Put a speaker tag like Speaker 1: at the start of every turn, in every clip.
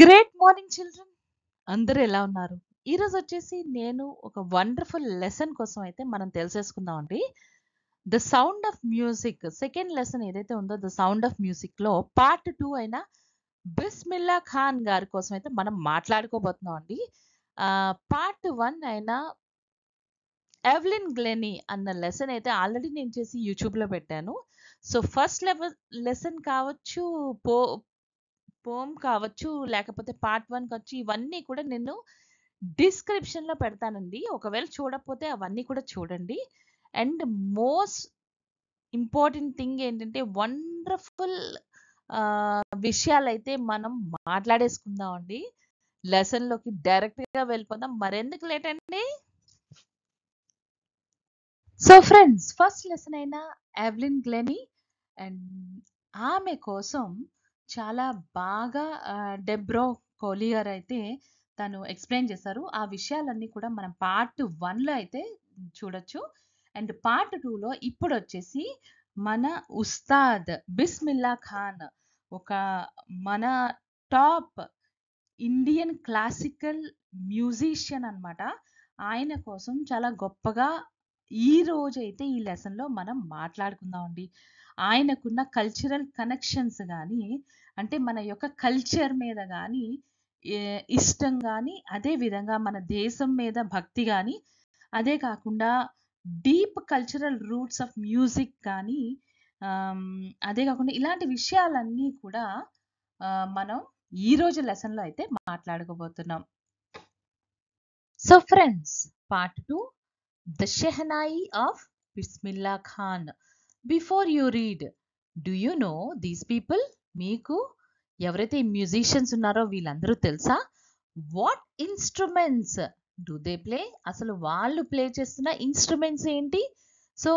Speaker 1: Great morning children, అందరూ ఎలా ఉన్నారు? ఈరోజు వచ్చేసి నేను ఒక వండర్ఫుల్ లెసన్ కోసం అయితే మనం తెలిసేసుకుందామండి. The sound of music second lesson ఏదైతే ఉందో ద సౌండ్ ఆఫ్ మ్యూజిక్ లో పార్ట్ 2 అయిన బిస్మిల్లా ఖాన్ గారి కోసం అయితే మనం మాట్లాడుకోబోతున్నాం అండి. పార్ట్ 1 అయిన ఎవెలిన్ గ్లెనీ అన్న లెసన్ అయితే ఆల్రెడీ నేను చేసి యూట్యూబ్ లో పెట్టాను. సో ఫస్ట్ లెసన్ కావచ్చు, పో పోమ్ కావచ్చు, లేకపోతే పార్ట్ 1 కావచ్చు, ఇవన్నీ కూడా నేను డిస్క్రిప్షన్‌లో పెడతానండి. ఒకవేళ చూడకపోతే అవన్నీ కూడా చూడండి. అండ్ మోస్ట్ ఇంపార్టెంట్ థింగ్ ఏంటంటే వండర్‌ఫుల్ విషయాలైతే మనం మాట్లాడేసుకుందామండి. లెసన్‌లోకి డైరెక్ట్‌గా వెళ్ళిపోదాం. మరెందుకు లేట్ అండి? సో ఫ్రెండ్స్, ఫస్ట్ లెసన్ అయిన ఎవెలిన్ గ్లెనీ అండ్ ఆమె కోసం చాలా బాగా డెబ్రో కోలియర్ అయితే తను ఎక్స్‌ప్లెయిన్ చేశారు. ఆ విషయాలన్నీ కూడా మనం పార్ట్ 1లో అయితే చూడొచ్చు. అండ్ పార్ట్ 2లో ఇప్పుడొచ్చేసి మన ఉస్తాద్ బిస్మిల్లా ఖాన్, ఒక మన టాప్ ఇండియన్ క్లాసికల్ మ్యూజిషియన్ అన్నమాట. ఆయన కోసం చాలా గొప్పగా ఈ రోజైతే ఈ లెసన్‌లో మనం మాట్లాడుకుందామండి. ఆయనకున్న కల్చరల్ కనెక్షన్స్ గానీ, అంటే మన యొక్క కల్చర్ మీద గానీ ఇష్టం గానీ, అదే విధంగా మన దేశం మీద భక్తి గానీ, అదే కాకుండా deep cultural roots of music కానీ, అదే కాకుండా ఇలాంటి విషయాలన్నీ కూడా మనం ఈరోజు లెసన్‌లో అయితే మాట్లాడుకోబోతున్నాం. So friends, part 2 the shehnai of Bismillah Khan. Before you read, do you know these people? మీకు ఎవరైతే మ్యూజిషియన్స్ ఉన్నారో వీళ్ళందరూ తెలుసా? What instruments do they play? అసలు వాళ్ళు ప్లే చేస్తున్న ఇన్స్ట్రుమెంట్స్ ఏంటి? సో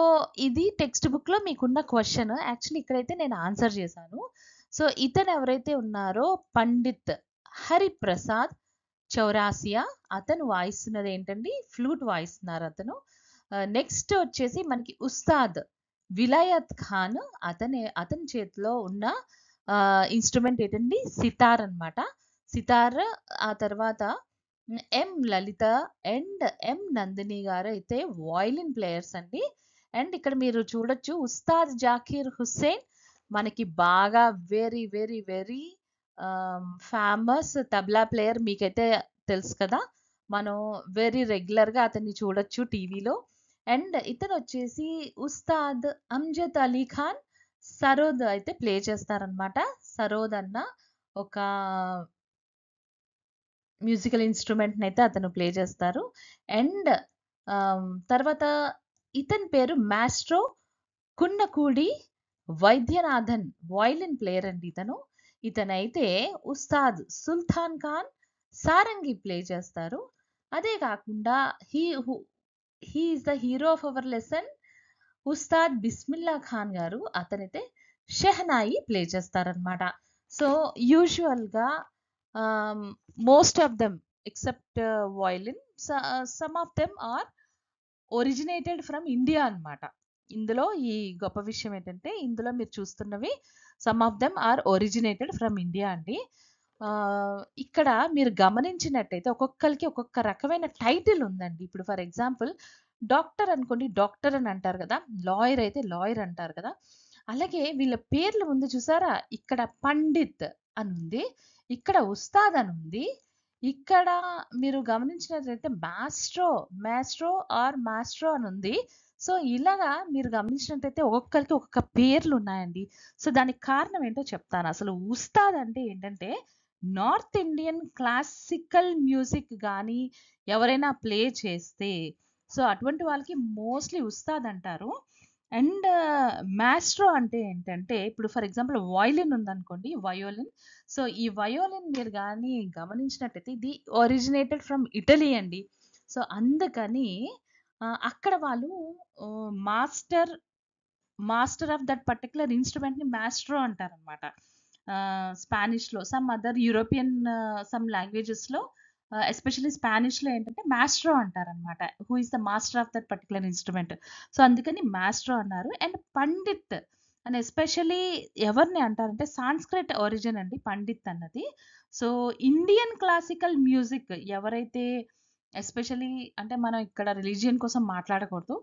Speaker 1: ఇది టెక్స్ట్ బుక్లో మీకున్న క్వశ్చన్. యాక్చువల్లీ ఇక్కడైతే నేను ఆన్సర్ చేశాను. సో ఇతను ఎవరైతే ఉన్నారో పండిత్ హరిప్రసాద్ చౌరాసియా, అతను వాయిస్తున్నది ఏంటండి? ఫ్లూట్ వాయిస్తున్నారు అతను. నెక్స్ట్ వచ్చేసి మనకి ఉస్తాద్ విలాయత్ ఖాన్, అతని చేతిలో ఉన్న ఇన్స్ట్రుమెంట్ ఏంటండి? సితార్ అన్నమాట. సితార్. ఆ తర్వాత ఎం లలిత అండ్ ఎం నందిని గారు అయితే వయలిన్ ప్లేయర్స్ అండి. అండ్ ఇక్కడ మీరు చూడొచ్చు ఉస్తాద్ జాకీర్ హుస్సేన్ మనకి బాగా very very very famous tabla player. మీకైతే తెలుసు కదా, మనం వెరీ రెగ్యులర్గా అతన్ని చూడొచ్చు టీవీలో. అండ్ ఇతను వచ్చేసి ఉస్తాద్ అమ్జద్ అలీ ఖాన్ సరోద్ అయితే ప్లే చేస్తారనమాట. సరోద్ అన్న ఒక మ్యూజికల్ ఇన్స్ట్రుమెంట్ అయితే అతను ప్లే చేస్తారు. అండ్ తర్వాత ఇతని పేరు maestro Kunnakudi Vaidyanathan, violin player అండి ఇతను. ఇతనైతే ఉస్తాద్ సుల్తాన్ ఖాన్ సారంగి ప్లే చేస్తారు. అదే కాకుండా he is the hero of our lesson Ustad Bismillah Khan garu, అతనైతే షెహనాయి ప్లే చేస్తారనమాట. సో యూజువల్గా most of them except violin, some of them are originated from India అన్నమాట. ఇందులో ఈ గొప్ప విషయం ఏంటంటే ఇందులో మీరు చూస్తున్నవి some of them are originated from India అండి. ఇక్కడ మీరు గమనించినట్టయితే ఒక్కొక్కరికి ఒక్కొక్క రకమైన టైటిల్ ఉందండి. ఇప్పుడు ఫర్ ఎగ్జాంపుల్ డాక్టర్ అనుకోండి, డాక్టర్ అని అంటారు కదా. లాయర్ అయితే లాయర్ అంటారు కదా. అలాగే వీళ్ళ పేర్లు ముందు చూసారా? ఇక్కడ పండిత్ అని ఉంది, ఇక్కడ ఉస్తాద్ అని ఉంది, ఇక్కడ మీరు గమనించినట్లయితే మాస్ట్రో ఆర్ మాస్ట్రో అని ఉంది. సో ఇలాగా మీరు గమనించినట్టయితే ఒక్కొక్కరికి ఒక్కొక్క పేర్లు ఉన్నాయండి. సో దానికి కారణం ఏంటో చెప్తాను. అసలు ఉస్తాద్ అంటే ఏంటంటే నార్త్ ఇండియన్ క్లాసికల్ మ్యూజిక్ కానీ ఎవరైనా ప్లే చేస్తే సో అటువంటి వాళ్ళకి మోస్ట్లీ ఉస్తాద్ అంటారు. అండ్ మాస్ట్రో అంటే ఏంటంటే ఇప్పుడు ఫర్ ఎగ్జాంపుల్ వయలిన్ ఉందనుకోండి, వయోలిన్. సో ఈ వయోలిన్ మీరు కానీ గమనించినట్టయితే ఇది ఒరిజినేటెడ్ ఫ్రమ్ ఇటలీ అండి. సో అందుకని అక్కడ వాళ్ళు master master of that particular ఇన్స్ట్రుమెంట్ని మాస్ట్రో అంటారనమాట. స్పానిష్లో, సమ్ అదర్ యూరోపియన్ సమ్ లాంగ్వేజెస్లో, ఎస్పెషల్లీ స్పానిష్లో ఏంటంటే మాస్ట్రో అంటారనమాట. Who is the master of that particular instrument. So అందుకని మాస్ట్రో అన్నారు. అండ్ పండిత్, అండ్ ఎస్పెషల్లీ ఎవరిని అంటారంటే సాంస్క్రిట్ ఒరిజిన్ అండి పండిత్ అన్నది. సో, ఇండియన్ క్లాసికల్ మ్యూజిక్ ఎవరైతే ఎస్పెషల్లీ అంటే మనం ఇక్కడ రిలీజియన్ కోసం మాట్లాడకూడదు.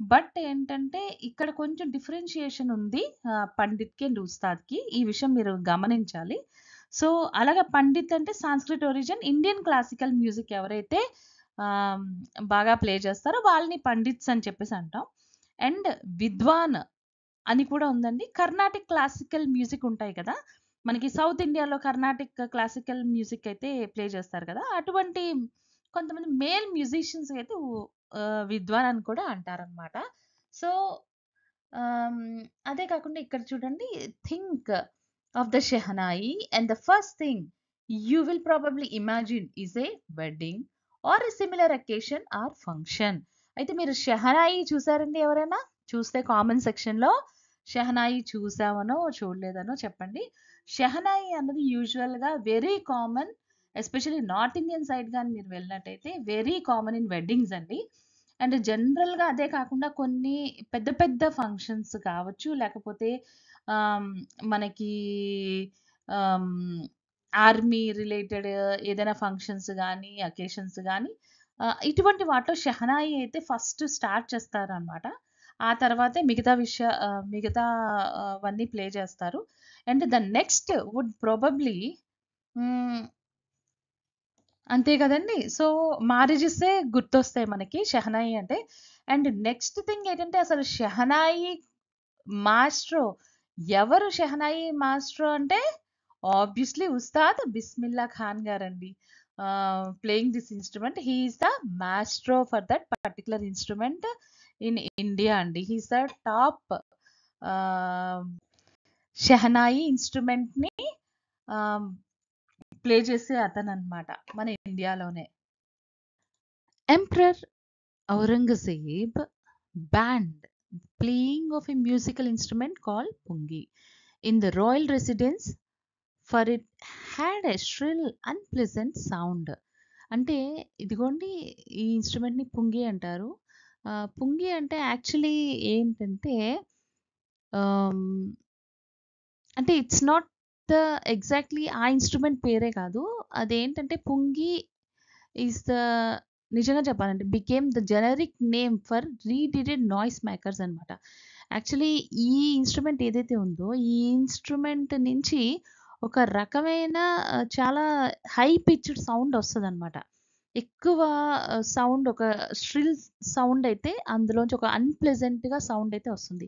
Speaker 1: బట్ ఏంటంటే ఇక్కడ కొంచెం డిఫరెన్షియేషన్ ఉంది పండిత్‌కి అండ్ ఉస్తాద్‌కి. ఈ విషయం మీరు గమనించాలి. సో, అలాగా పండిత్ అంటే Sanskrit origin. Indian classical music ఎవరైతే ఆహ్, బాగా ప్లే చేస్తారో వాళ్ళని పండిత్స్ అని చెప్పేసి అంటాం. అండ్ విద్వాన్ అని కూడా ఉందండి. కర్ణాటిక్ క్లాసికల్ మ్యూజిక్ ఉంటాయి కదా! మనకి సౌత్ ఇండియాలో కర్ణాటిక్ క్లాసికల్ మ్యూజిక్ అయితే ప్లే చేస్తారు కదా! అటువంటి కొంతమంది మేల్ మ్యూజిషియన్స్ అయితే విద్వాన్ అని కూడా అంటారనమాట. సో, ఆహ్, అదే కాకుండా ఇక్కడ చూడండి think of the shehnai and the first thing you will probably imagine is a wedding or a similar occasion or function. అయితే మీరు షెహనాయి చూసారండి ఎవరైనా? చూస్తే కామెంట్ సెక్షన్‌లో షెహనాయి చూసామనో, చూడలేదనో చెప్పండి. షెహనాయి అన్నది యూజువల్‌గా very common especially north Indian side గాని మీరు వెళ్ళినట్టయితే వెరీ కామన్ ఇన్ వెడ్డింగ్స్ అండి. అండ్ జనరల్‌గా అదే కాకుండా కొన్ని పెద్ద పెద్ద ఫంక్షన్స్ కావచ్చు, లేకపోతే ఆహ్, మనకి ఆహ్, ఆర్మీ రిలేటెడ్ ఏదైనా ఫంక్షన్స్ గానీ, అకేషన్స్ గానీ ఇటువంటి వాటిలో షెహనాయి అయితే ఫస్ట్ స్టార్ట్ చేస్తారనమాట. ఆ తర్వాతే మిగతా వన్నీ ప్లే చేస్తారు. And the next would probably hmm. అంతే కదండీ! సో, మ్యారేజెసే గుర్తొస్తాయి మనకి షెహనాయి అంటే. అండ్ నెక్స్ట్ థింగ్ ఏంటంటే అసలు షెహనాయి మాస్ట్రో ఎవరు షెహనాయి మాస్ట్రో అంటే ఆబ్వియస్లీ ఉస్తాద్ బిస్మిల్లా ఖాన్ గారండి. Playing this instrument. He is the maestro for that particular instrument in India అండి. హి ఈస్ ద టాప్ ఆహ్, షెహనాయి ఇన్‌స్ట్రుమెంట్‌ని ఆహ్, ప్లే చేసే అతనన్నమాట మన ఇండియాలోనే. Emperor Aurangzeb banned playing of a musical instrument called pungi in the royal residence for it had a shrill unpleasant sound. అంటే ఇదిగోండి ఈ ఇన్స్ట్రుమెంట్‌ని పుంగి అంటారు. పుంగి అంటే యాక్చువల్లీ ఏంటంటే ఆహ్, అంటే ఇట్స్ నాట్ ద ఎగ్జాక్ట్‌లీ ఆ ఇన్స్ట్రుమెంట్ పేరే కాదు. అదేంటంటే పుంగి ఈస్ ద నిజంగా చెప్పాలంటే became the generic name for reeded noise makers అనమాట. యాక్చువల్లీ ఈ ఇన్‌స్ట్రుమెంట్ ఏదైతే ఉందో, ఈ ఇన్‌స్ట్రుమెంట్ నుంచి ఒక రకమైన చాలా హై పిచ్డ్ సౌండ్ ఒస్తదనమాట. ఎక్కువ సౌండ్ ఒక ష్రిల్ సౌండ్ అయితే అందులోంచి ఒక అన్‌ప్లెజెంట్‌గా సౌండ్ అయితే ఒస్తుంది.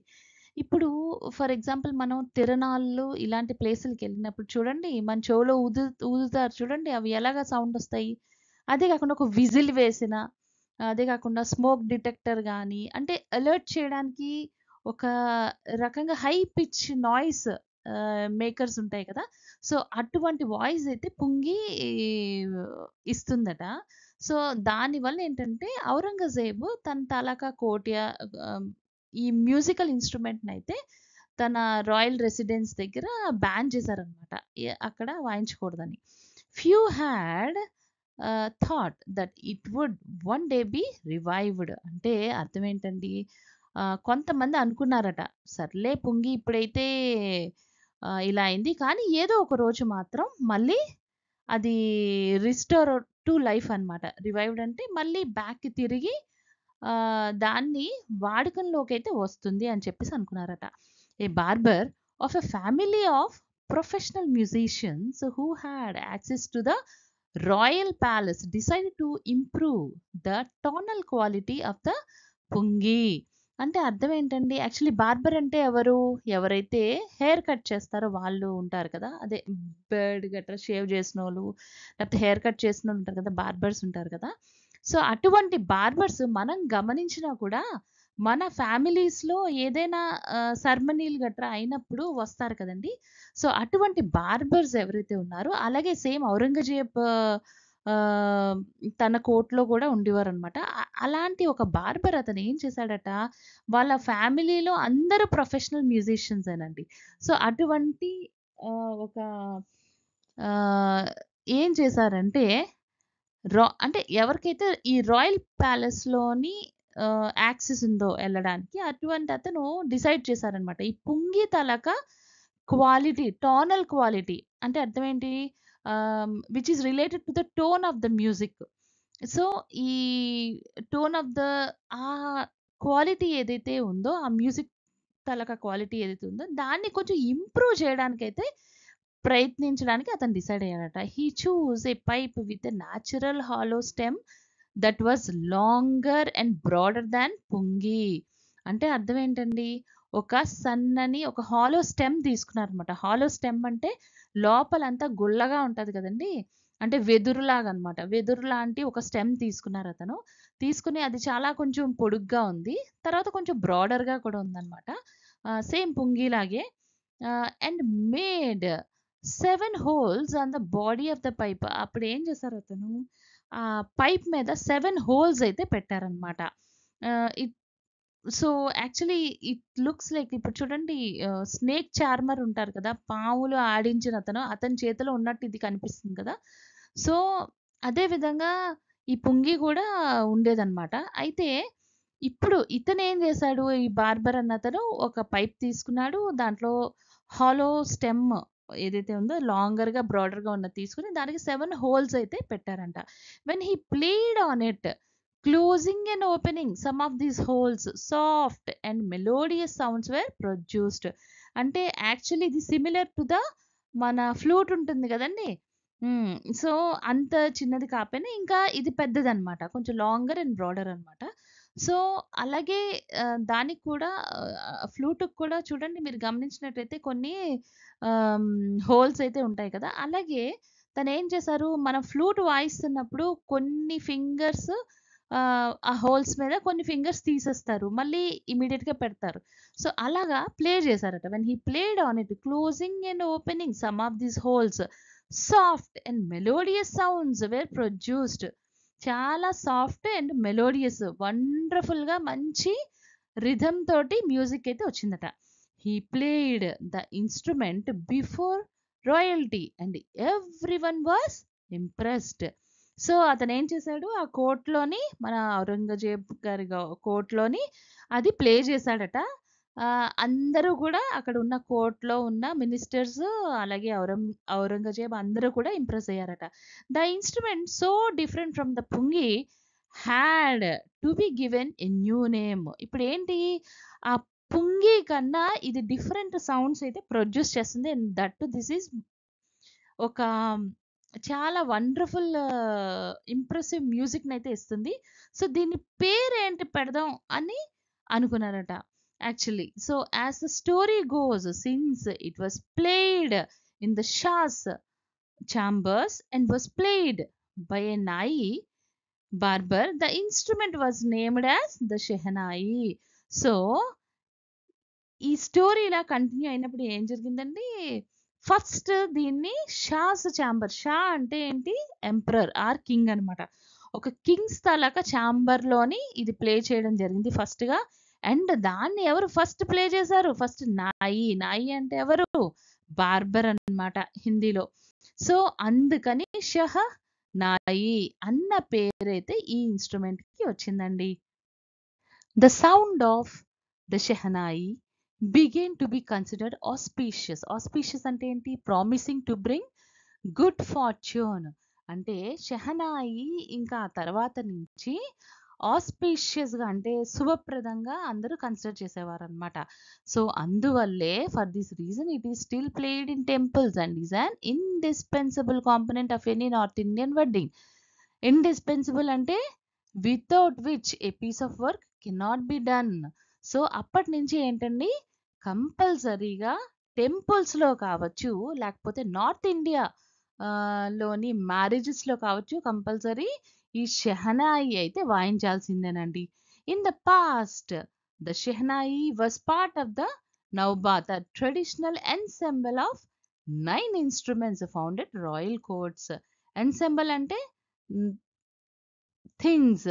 Speaker 1: ఇప్పుడు ఫర్ ఎగ్జాంపుల్ మనం తిరణాల్లో ఇలాంటి ప్లేసులకెళ్ళినప్పుడు చూడండి మన చెవులో ఊదుతారు చూడండి అవి ఎలాగా సౌండ్ ఒస్తాయి. అదే కాకుండా ఒక విజిల్ వేసిన, అదే కాకుండా స్మోక్ డిటెక్టర్ గానీ, అంటే అలర్ట్ చేయడానికి ఒక రకంగా హై పిచ్ నాయిస్ మేకర్స్ ఉంటాయి కదా! సో, అటువంటి వాయిస్ అయితే పుంగి ఇస్తుందట. సో, దానివల్ల ఏంటంటే ఔరంగజేబు తన తాలూకా ఆహ్, ఈ మ్యూజికల్ ఇన్‌స్ట్రుమెంట్‌నయితే తన రాయల్ రెసిడెన్స్ దగ్గర బ్యాన్ చేశారనమాట. అక్కడ వాయించకూడదని. Few had thought that it would one day be revived. అంటే అర్థమేంటండి? కొంతమంది అనుకున్నారట. సర్లే పొంగి ఇప్పుడైతే ఇలా అయింది. కానీ ఏదో ఒక రోజు మాత్రం మళ్ళీ అది రిస్టోర్ టు లైఫ్ అన్నమాట. రివైవ్డ్ అంటే మళ్ళీ బ్యాక్‌కి తిరిగి దాన్ని వాడుకలోకైతే వస్తుంది అని చెప్పేసి అనుకున్నారట. A barber of a family of professional musicians who had access to the royal palace decided to improve the tonal quality of the pungi. అంటే అర్థం ఏంటండి? యాక్చువల్లీ బార్బర్ అంటే ఎవరు? ఎవరైతే హెయిర్ కట్ చేస్తారో వాళ్ళు ఉంటారు కదా! అదే బర్డ్ గట్రా షేవ్ చేసినోళ్ళు, లేకపోతే హెయిర్ కట్ చేసినోళ్ళు ఉంటారు కదా! బార్బర్స్ ఉంటారు కదా! సో, అటువంటి బార్బర్స్ మనం గమనించినా కూడా మన ఫ్యామిలీస్‌లో ఏదైనా సెరమనీలు గట్రా అయినప్పుడు వస్తారు కదండీ! సో, అటువంటి బార్బర్స్ ఎవరైతే ఉన్నారో అలాగే సేమ్ ఔరంగజేబ్ ఆహ్, తన కోర్ట్‌లో గూడా ఉండేవారనమాట. అలాంటి ఒక బార్బర్ అతను ఏం చేశాడట, వాళ్ళ ఫ్యామిలీలో అందరూ ప్రొఫెషనల్ మ్యూజిషియన్సేనండి. సో, అటువంటి ఒక ఆహ్, ఏం చేశారంటే అంటే ఎవరికైతే ఈ రాయల్ ప్యాలెస్‌లోని యాక్సెస్ ఉందో ఎళ్ళడానికి, అటువంటి అతను డిసైడ్ చేశారనమాట. ఈ పుంగి తలక క్వాలిటీ, టోనల్ క్వాలిటీ అంటే అర్థం ఏంటి? Which is related to the tone of the music. So, ఈ టోన్ ఆఫ్ ద ఆ క్వాలిటీ ఏదైతే ఉందో, ఆ మ్యూజిక్ తలక క్వాలిటీ ఏదైతే ఉందో, దాన్ని కొంచెం ఇంప్రూవ్ చేయడానికైతే ప్రయత్నించడానికి అతను డిసైడ్ అయ్యాడట. He chose a pipe with a natural hollow stem that was longer and broader than pungi. అంటే అర్థం ఏంటండి? ఒక సన్నని ఒక హాలో స్టెమ్ తీసుకున్నారనమాట. హాలో స్టెమ్ అంటే లోపలంతా గుల్లగా ఉంటది కదండీ! అంటే వెదురులాగనమాట. వెదురు లాంటి ఒక స్టెమ్ తీసుకున్నారతను. తీసుకొని అది చాలా కొంచెం పొడుగ్గా ఉంది. తర్వాత కొంచెం బ్రాడర్‌గా కూడా ఉందనమాట. సేమ్ పుంగిలాగే. And made 7 holes on the body of the pipe. అప్పుడేం చేశారతను, ఆ పైప్ మీద 7 హోల్స్ అయితే పెట్టారనమాట. It so, actually it looks like ఇప్పుడు చూడండి, స్నేక్ చార్మర్ ఉంటారు కదా! పాములు ఆడించినతను, అతని చేతిలో ఉన్నట్టు ఇది కనిపిస్తుంది కదా! సో, అదే విధంగా ఈ పుంగి గూడా ఉండేదనమాట. అయితే ఇప్పుడు ఇతనేం జేశాడు, ఈ బార్బర్ అన్నతను ఒక పైప్ తీసుకున్నాడు. దాంట్లో హాలో స్టెమ్ ఏదైతే ఉందో లాంగర్‌గా, బ్రాడర్‌గా ఉన్నది తీసుకొని దానికి 7 హోల్స్ అయితే పెట్టారంట. When he played on it, closing and opening some of these holes, soft and melodious sounds were produced. అంటే యాక్చువల్లీ ఇది సిమిలర్ టు ద మన ఫ్లూట్ ఉంటుంది గదండీ! హ్మ్. సో, అంత చిన్నది కాపోయినా ఇంకా ఇది పెద్దదనమాట. కొంచెం లాంగర్ అండ్ బ్రాడర్ అనమాట. సో, అలాగే దానికి కూడా ఫ్లూట్‌కి కూడా చూడండి, మీరు గమనించినట్టయితే కొన్ని ఆహ్, హోల్స్ అయితే ఉంటాయి కదా! అలాగే తనేం చేశారు, మనం ఫ్లూట్ వాయిస్తున్నప్పుడు కొన్ని ఫింగర్స్ ఆ హోల్స్ మీద కొన్ని ఫింగర్స్ తీసేస్తారు. మళ్ళీ ఇమ్మీడియేట్‌గా పెడతారు. సో, అలాగా ప్లే చేశారట. When he played on it, closing and opening some of these holes, soft and melodious sounds were produced. చాలా సాఫ్ట్ అండ్ మెలోడియస్, వండర్‌ఫుల్‌గా మంచి రిథమ్ తోటి మ్యూజిక్ అయితే వచ్చిందట. He played the instrument before royalty and everyone was impressed. So, అతనేం చేశాడు, ఆ కోర్ట్‌లోని, మన ఔరంగజేబ్ గారి కోర్ట్‌లోని అది ప్లే చేశాడట. అందరూ గూడా అక్కడున్న కోర్ట్‌లో ఉన్న మినిస్టర్స్, అలాగే ఔరంగజేబ్ అందరూ కూడా ఇంప్రెస్ అయ్యారట. The instrument so different from the pungi had to be given a new name. ఇప్పుడేంటి, ఆ పుంగి కన్నా ఇది డిఫరెంట్ సౌండ్స్ అయితే ప్రొడ్యూస్ చేస్తుంది. And that to this is ఒక చాలా వండర్‌ఫుల్ ఇంప్రెసివ్ మ్యూజిక్‌నైతే ఇస్తుంది. సో, దీని పేరేంటి పెడదాం అని అనుకున్నారట actually. So, as the story goes, since it was played in the Shah's chambers and was played by a Nai barber, the instrument was named as the Shehnai. So, ఈ story ఇలా continue అయినప్పుడు ఏం జరిగిందండి, first దీన్ని షాస్ chamber, Shah అంటే ఏంటి, emperor are king అనమాట. ఒక కింగ్స్ తాలూకా చాంబర్‌లోని ఇది ప్లే చేయడం జరిగింది ఫస్ట్‌గా. అండ్ దాన్ని ఎవరు ఫస్ట్ ప్లే చేశారు, ఫస్ట్ నాయి. నాయి అంటే ఎవరు, బార్బర్ అన్నమాట హిందీలో. సో, అందుకని నాయి అన్న పేరైతే ఈ ఇన్‌స్ట్రుమెంట్‌కి వచ్చిందండి. The sound of the Shehnai began to be considered auspicious. Auspicious అంటే ఏంటి? Promising to bring good fortune. అంటే షెహనాయి ఇంకా ఆ తర్వాత నుంచి ఆస్పీషియస్‌గా అంటే శుభప్రదంగా అందరూ కన్సిడర్ చేసేవారనమాట. సో, అందువల్లే for this reason it is still played in temples and is an indispensable component of any North Indian wedding. Indispensable అంటే without which a piece of work cannot be done. So, అప్పటినుంచి ఏంటండి, కంపల్సరీగా టెంపుల్స్‌లో కావచ్చు, లేకపోతే north India లోని మ్యారేజెస్‌లో కావచ్చు, compulsory ఈ షెహనాయి అయితే వాయించాల్సిందేనండి. In the past the shehnai was part of the naubat, traditional ensemble of 9 instruments found at royal courts. Ensemble అంటే things,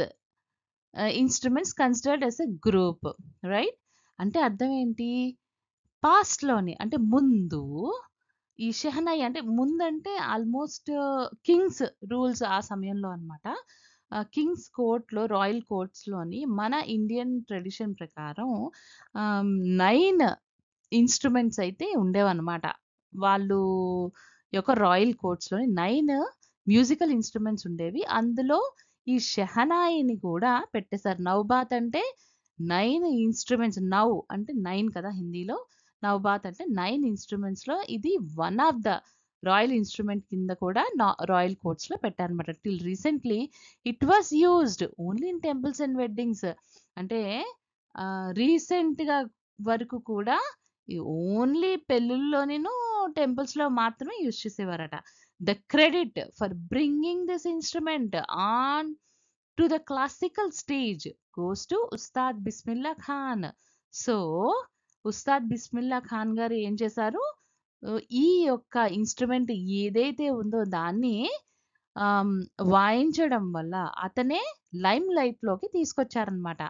Speaker 1: instruments considered as a group, right? అంటే అర్థం ఏంటి? పాస్ట్‌లోని అంటే ముందు ఈ షెహనాయి అంటే ముందంటే ఆల్మోస్ట్ కింగ్స్ రూల్స్ ఆ సమయంలో అన్నమాట. కింగ్స్ కోర్ట్‌లో, రాయల్ కోర్ట్స్‌లోని మన ఇండియన్ ట్రెడిషన్ ప్రకారం 9 ఇన్‌స్ట్రుమెంట్స్ అయితే ఉండేవన్నమాట. వాళ్ళు యొక్క రాయల్ కోర్ట్స్‌లోని 9 మ్యూజికల్ ఇన్‌స్ట్రుమెంట్స్ ఉండేవి. అందులో ఈ షెహనాయిని కూడా పెట్టేసారు. నౌబాత్ అంటే 9 ఇన్‌స్ట్రుమెంట్స్. నౌ అంటే 9 కదా హిందీలో. నౌబాత్ అంటే 9 ఇన్‌స్ట్రుమెంట్స్‌లో ఇది one of the royal instrument కింద కూడా రాయల్ కోర్ట్స్‌లో పెట్టారన్నమాట. Till recently it was used only in temples and weddings. అంటే రీసెంట్‌గా వరకు కూడా ఈ ఓన్లీ పెళ్ళిల్లోనేను, టెంపుల్స్‌లో మాత్రమే యూజ్ చేసేవారట. The credit for bringing this instrument on to the classical stage goes to Ustad Bismillah Khan. So, Ustad Bismillah Khan గారు ఏం చేశారు? ఈ యొక్క ఇన్‌స్ట్రుమెంట్ ఏదైతే ఉందో దాన్ని ఆహ్, వాయించడం వల్ల అతనే లైమ్ లైట్‌లోకి తీసుకొచ్చారనమాట.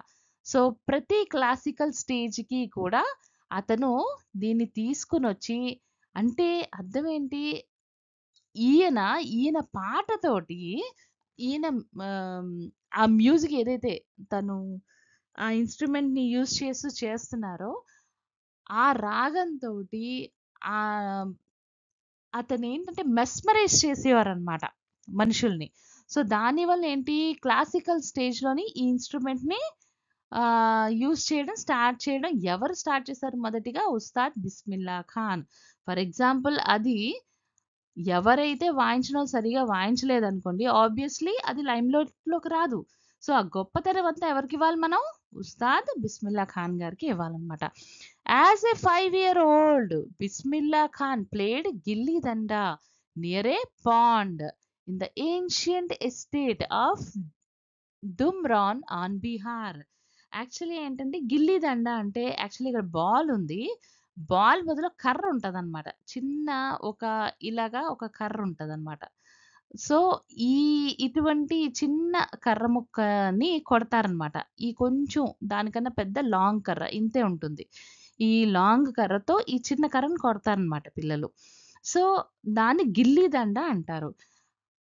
Speaker 1: సో, ప్రతి క్లాసికల్ స్టేజ్‌కి కూడా అతను దీన్ని తీసుకొనొచ్చి అంటే అర్థమేంటి? ఈయన, ఈయన పాటతోటి ఈయన ఆహ్, ఆ మ్యూజిక్ ఏదైతే తను ఆ ఇన్‌స్ట్రుమెంట్‌ని యూజ్ చేస్తున్నారో, ఆ రాగంతోటి ఆహ్, అతనేంటంటే మెస్మరైజ్ చేసేవారనమాట మనుషుల్ని. సో, దానివల్ల ఏంటి క్లాసికల్ స్టేజ్‌లోని ఈ ఇన్‌స్ట్రుమెంట్‌ని యూజ్ చేయడం స్టార్ట్ చేయడం ఎవరు స్టార్ట్ చేశారు మొదటిగా? ఉస్తాద్ బిస్మిల్లా ఖాన్. ఫర్ ఎగ్జాంపుల్ అది ఎవరైతే వాయించినోళ్ళు సరిగ్గా వాయించలేదనుకోండి, ఆబ్వియస్‌లీ అది లైమ్‌లైట్‌లోకి రాదు. సో, ఆ గొప్పతనం అంతా ఎవరికివ్వాలి మనం? ఉస్తాద్ బిస్మిల్లా ఖాన్ గారికి ఇవ్వాలనమాట. As a 5 year old Bismillah Khan played gilli danda near a pond in the ancient estate of Dumraon on Bihar. Actually ఏంటంటే గిల్లీ దండ అంటే యాక్చువల్లీ ఇక్కడ బాల్ ఉంది. బాల్ బదులు కర్ర ఉంటదనమాట. చిన్న ఒక ఇలాగా ఒక కర్ర ఉంటదనమాట. సో, ఈ ఇటువంటి చిన్న కర్ర ముక్కని కొడతారనమాట. ఈ కొంచెం దానికన్నా పెద్ద లాంగ్ కర్ర ఇంతే ఉంటుంది. ఈ లాంగ్ కర్రతో ఈ చిన్న కర్రని కొడతారనమాట పిల్లలు. సో, దాన్ని గిల్లీ దండ అంటారు.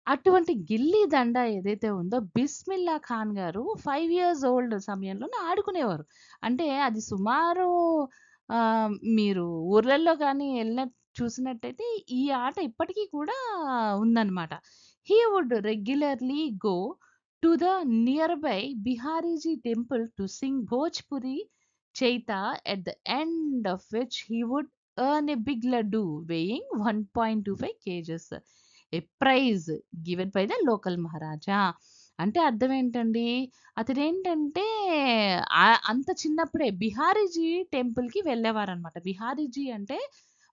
Speaker 1: అటువంటి గిల్లీ దండ ఏదైతే ఉందో బిస్మిల్లా ఖాన్ గారు 5 ఇయర్స్ ఓల్డ్ సమయంలోనే ఆడుకునేవారు. అంటే అది సుమారు మీరు ఊర్లల్లో గాని చూసినట్టయితే ఈ ఆట ఇప్పటికి కూడా ఉందన్నమాట. He would regularly go to the nearby Bihariji temple to sing Bhojpuri chaita at the end of which he would earn a big laddu weighing 1.25 kgs. A prize given by the local maharaja. అంటే అర్థం ఏంటండి? అతనేంటంటే అంత చిన్నప్పుడే బిహారీజీ టెంపుల్‌కి వెళ్ళేవారనమాట. బిహారీజీ అంటే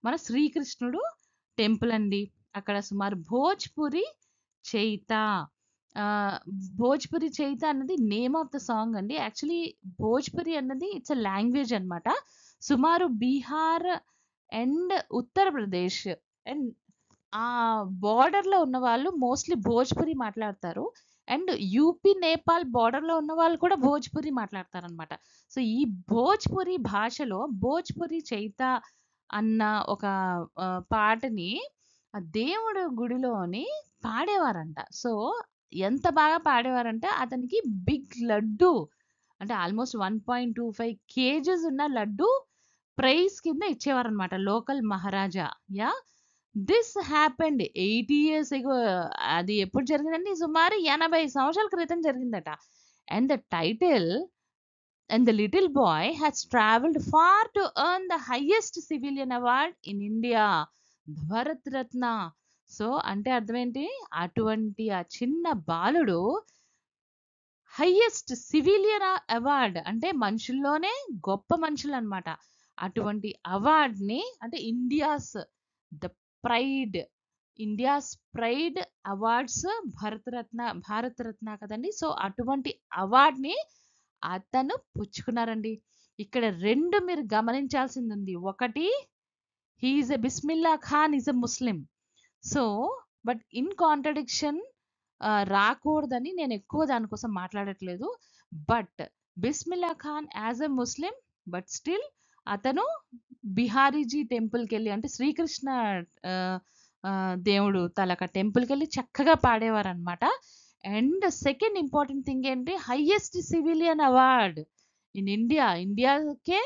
Speaker 1: మన శ్రీకృష్ణుడు టెంపుల్ అండి. అక్కడ సుమారు భోజ్‌పురి చైత. ఆహ్, భోజ్‌పురి చైత అన్నది నేమ్ ఆఫ్ ద సాంగ్ అండి. యాక్చువల్లీ భోజ్‌పురి అన్నది ఇట్స్ ఎ లాంగ్వేజ్ అన్నమాట. సుమారు బీహార్ అండ్ ఉత్తరప్రదేశ్ అండ్ ఆ బోర్డర్‌లో ఉన్నవాళ్ళు మోస్ట్‌లీ భోజ్‌పురి మాట్లాడతారు. అండ్ యూపీ, నేపాల్ బోర్డర్‌లో ఉన్నవాళ్ళు కూడా భోజ్‌పురి మాట్లాడతారనమాట. సో, ఈ భోజ్‌పురి భాషలో భోజ్‌పురి చైత అన్న ఒక పాటని ఆ దేవుడు గుడిలోని పాడేవారంట. సో, ఎంత బాగా పాడేవారంటే అతనికి బిగ్ లడ్డు అంటే ఆల్‌మోస్ట్ 1.25 కేజీస్ ఉన్న లడ్డు ప్రైజ్ కింద ఇచ్చేవారనమాట local maharaja. Yeah! This happened 80 years ago. అది ఎప్పుడు జరిగిందండి? సుమారు 80 సంవత్సరాల క్రితం జరిగిందట. And the title and the little boy has travelled far to earn the highest civilian award in India Bharat Ratna. So, అంటే అర్థమేంటి? అటువంటి ఆ చిన్న బాలుడు హైయెస్ట్ సివిలియన్ అవార్డ్ అంటే మనుషుల్లోనే గొప్ప మనుషులనమాట. అటువంటి అవార్డ్‌ని అంటే the pride India's pride awards Bharat Ratna కదండీ! సో, అటువంటి అవార్డ్‌ని అతను పుచ్చుకున్నారండి. ఇక్కడ 2 మీరు గమనించాల్సిందుంది. ఒకటి he is a Bismillah Khan is a Muslim. So, but in contradiction రాకూడదని నేనెక్కువ దాని కోసం మాట్లాడట్లేదు. But Bismillah Khan as a Muslim but still అతను బిహారీజీ టెంపుల్‌కెళ్ళి అంటే శ్రీకృష్ణ ఆహ్, దేవుడు తాలూకా టెంపుల్‌కెళ్ళి చక్కగా పాడేవారనమాట. అండ్ సెకండ్ ఇంపార్టెంట్ థింగ్ ఏంటి, హైయెస్ట్ సివిలియన్ అవార్డ్ ఇన్ ఇండియాకే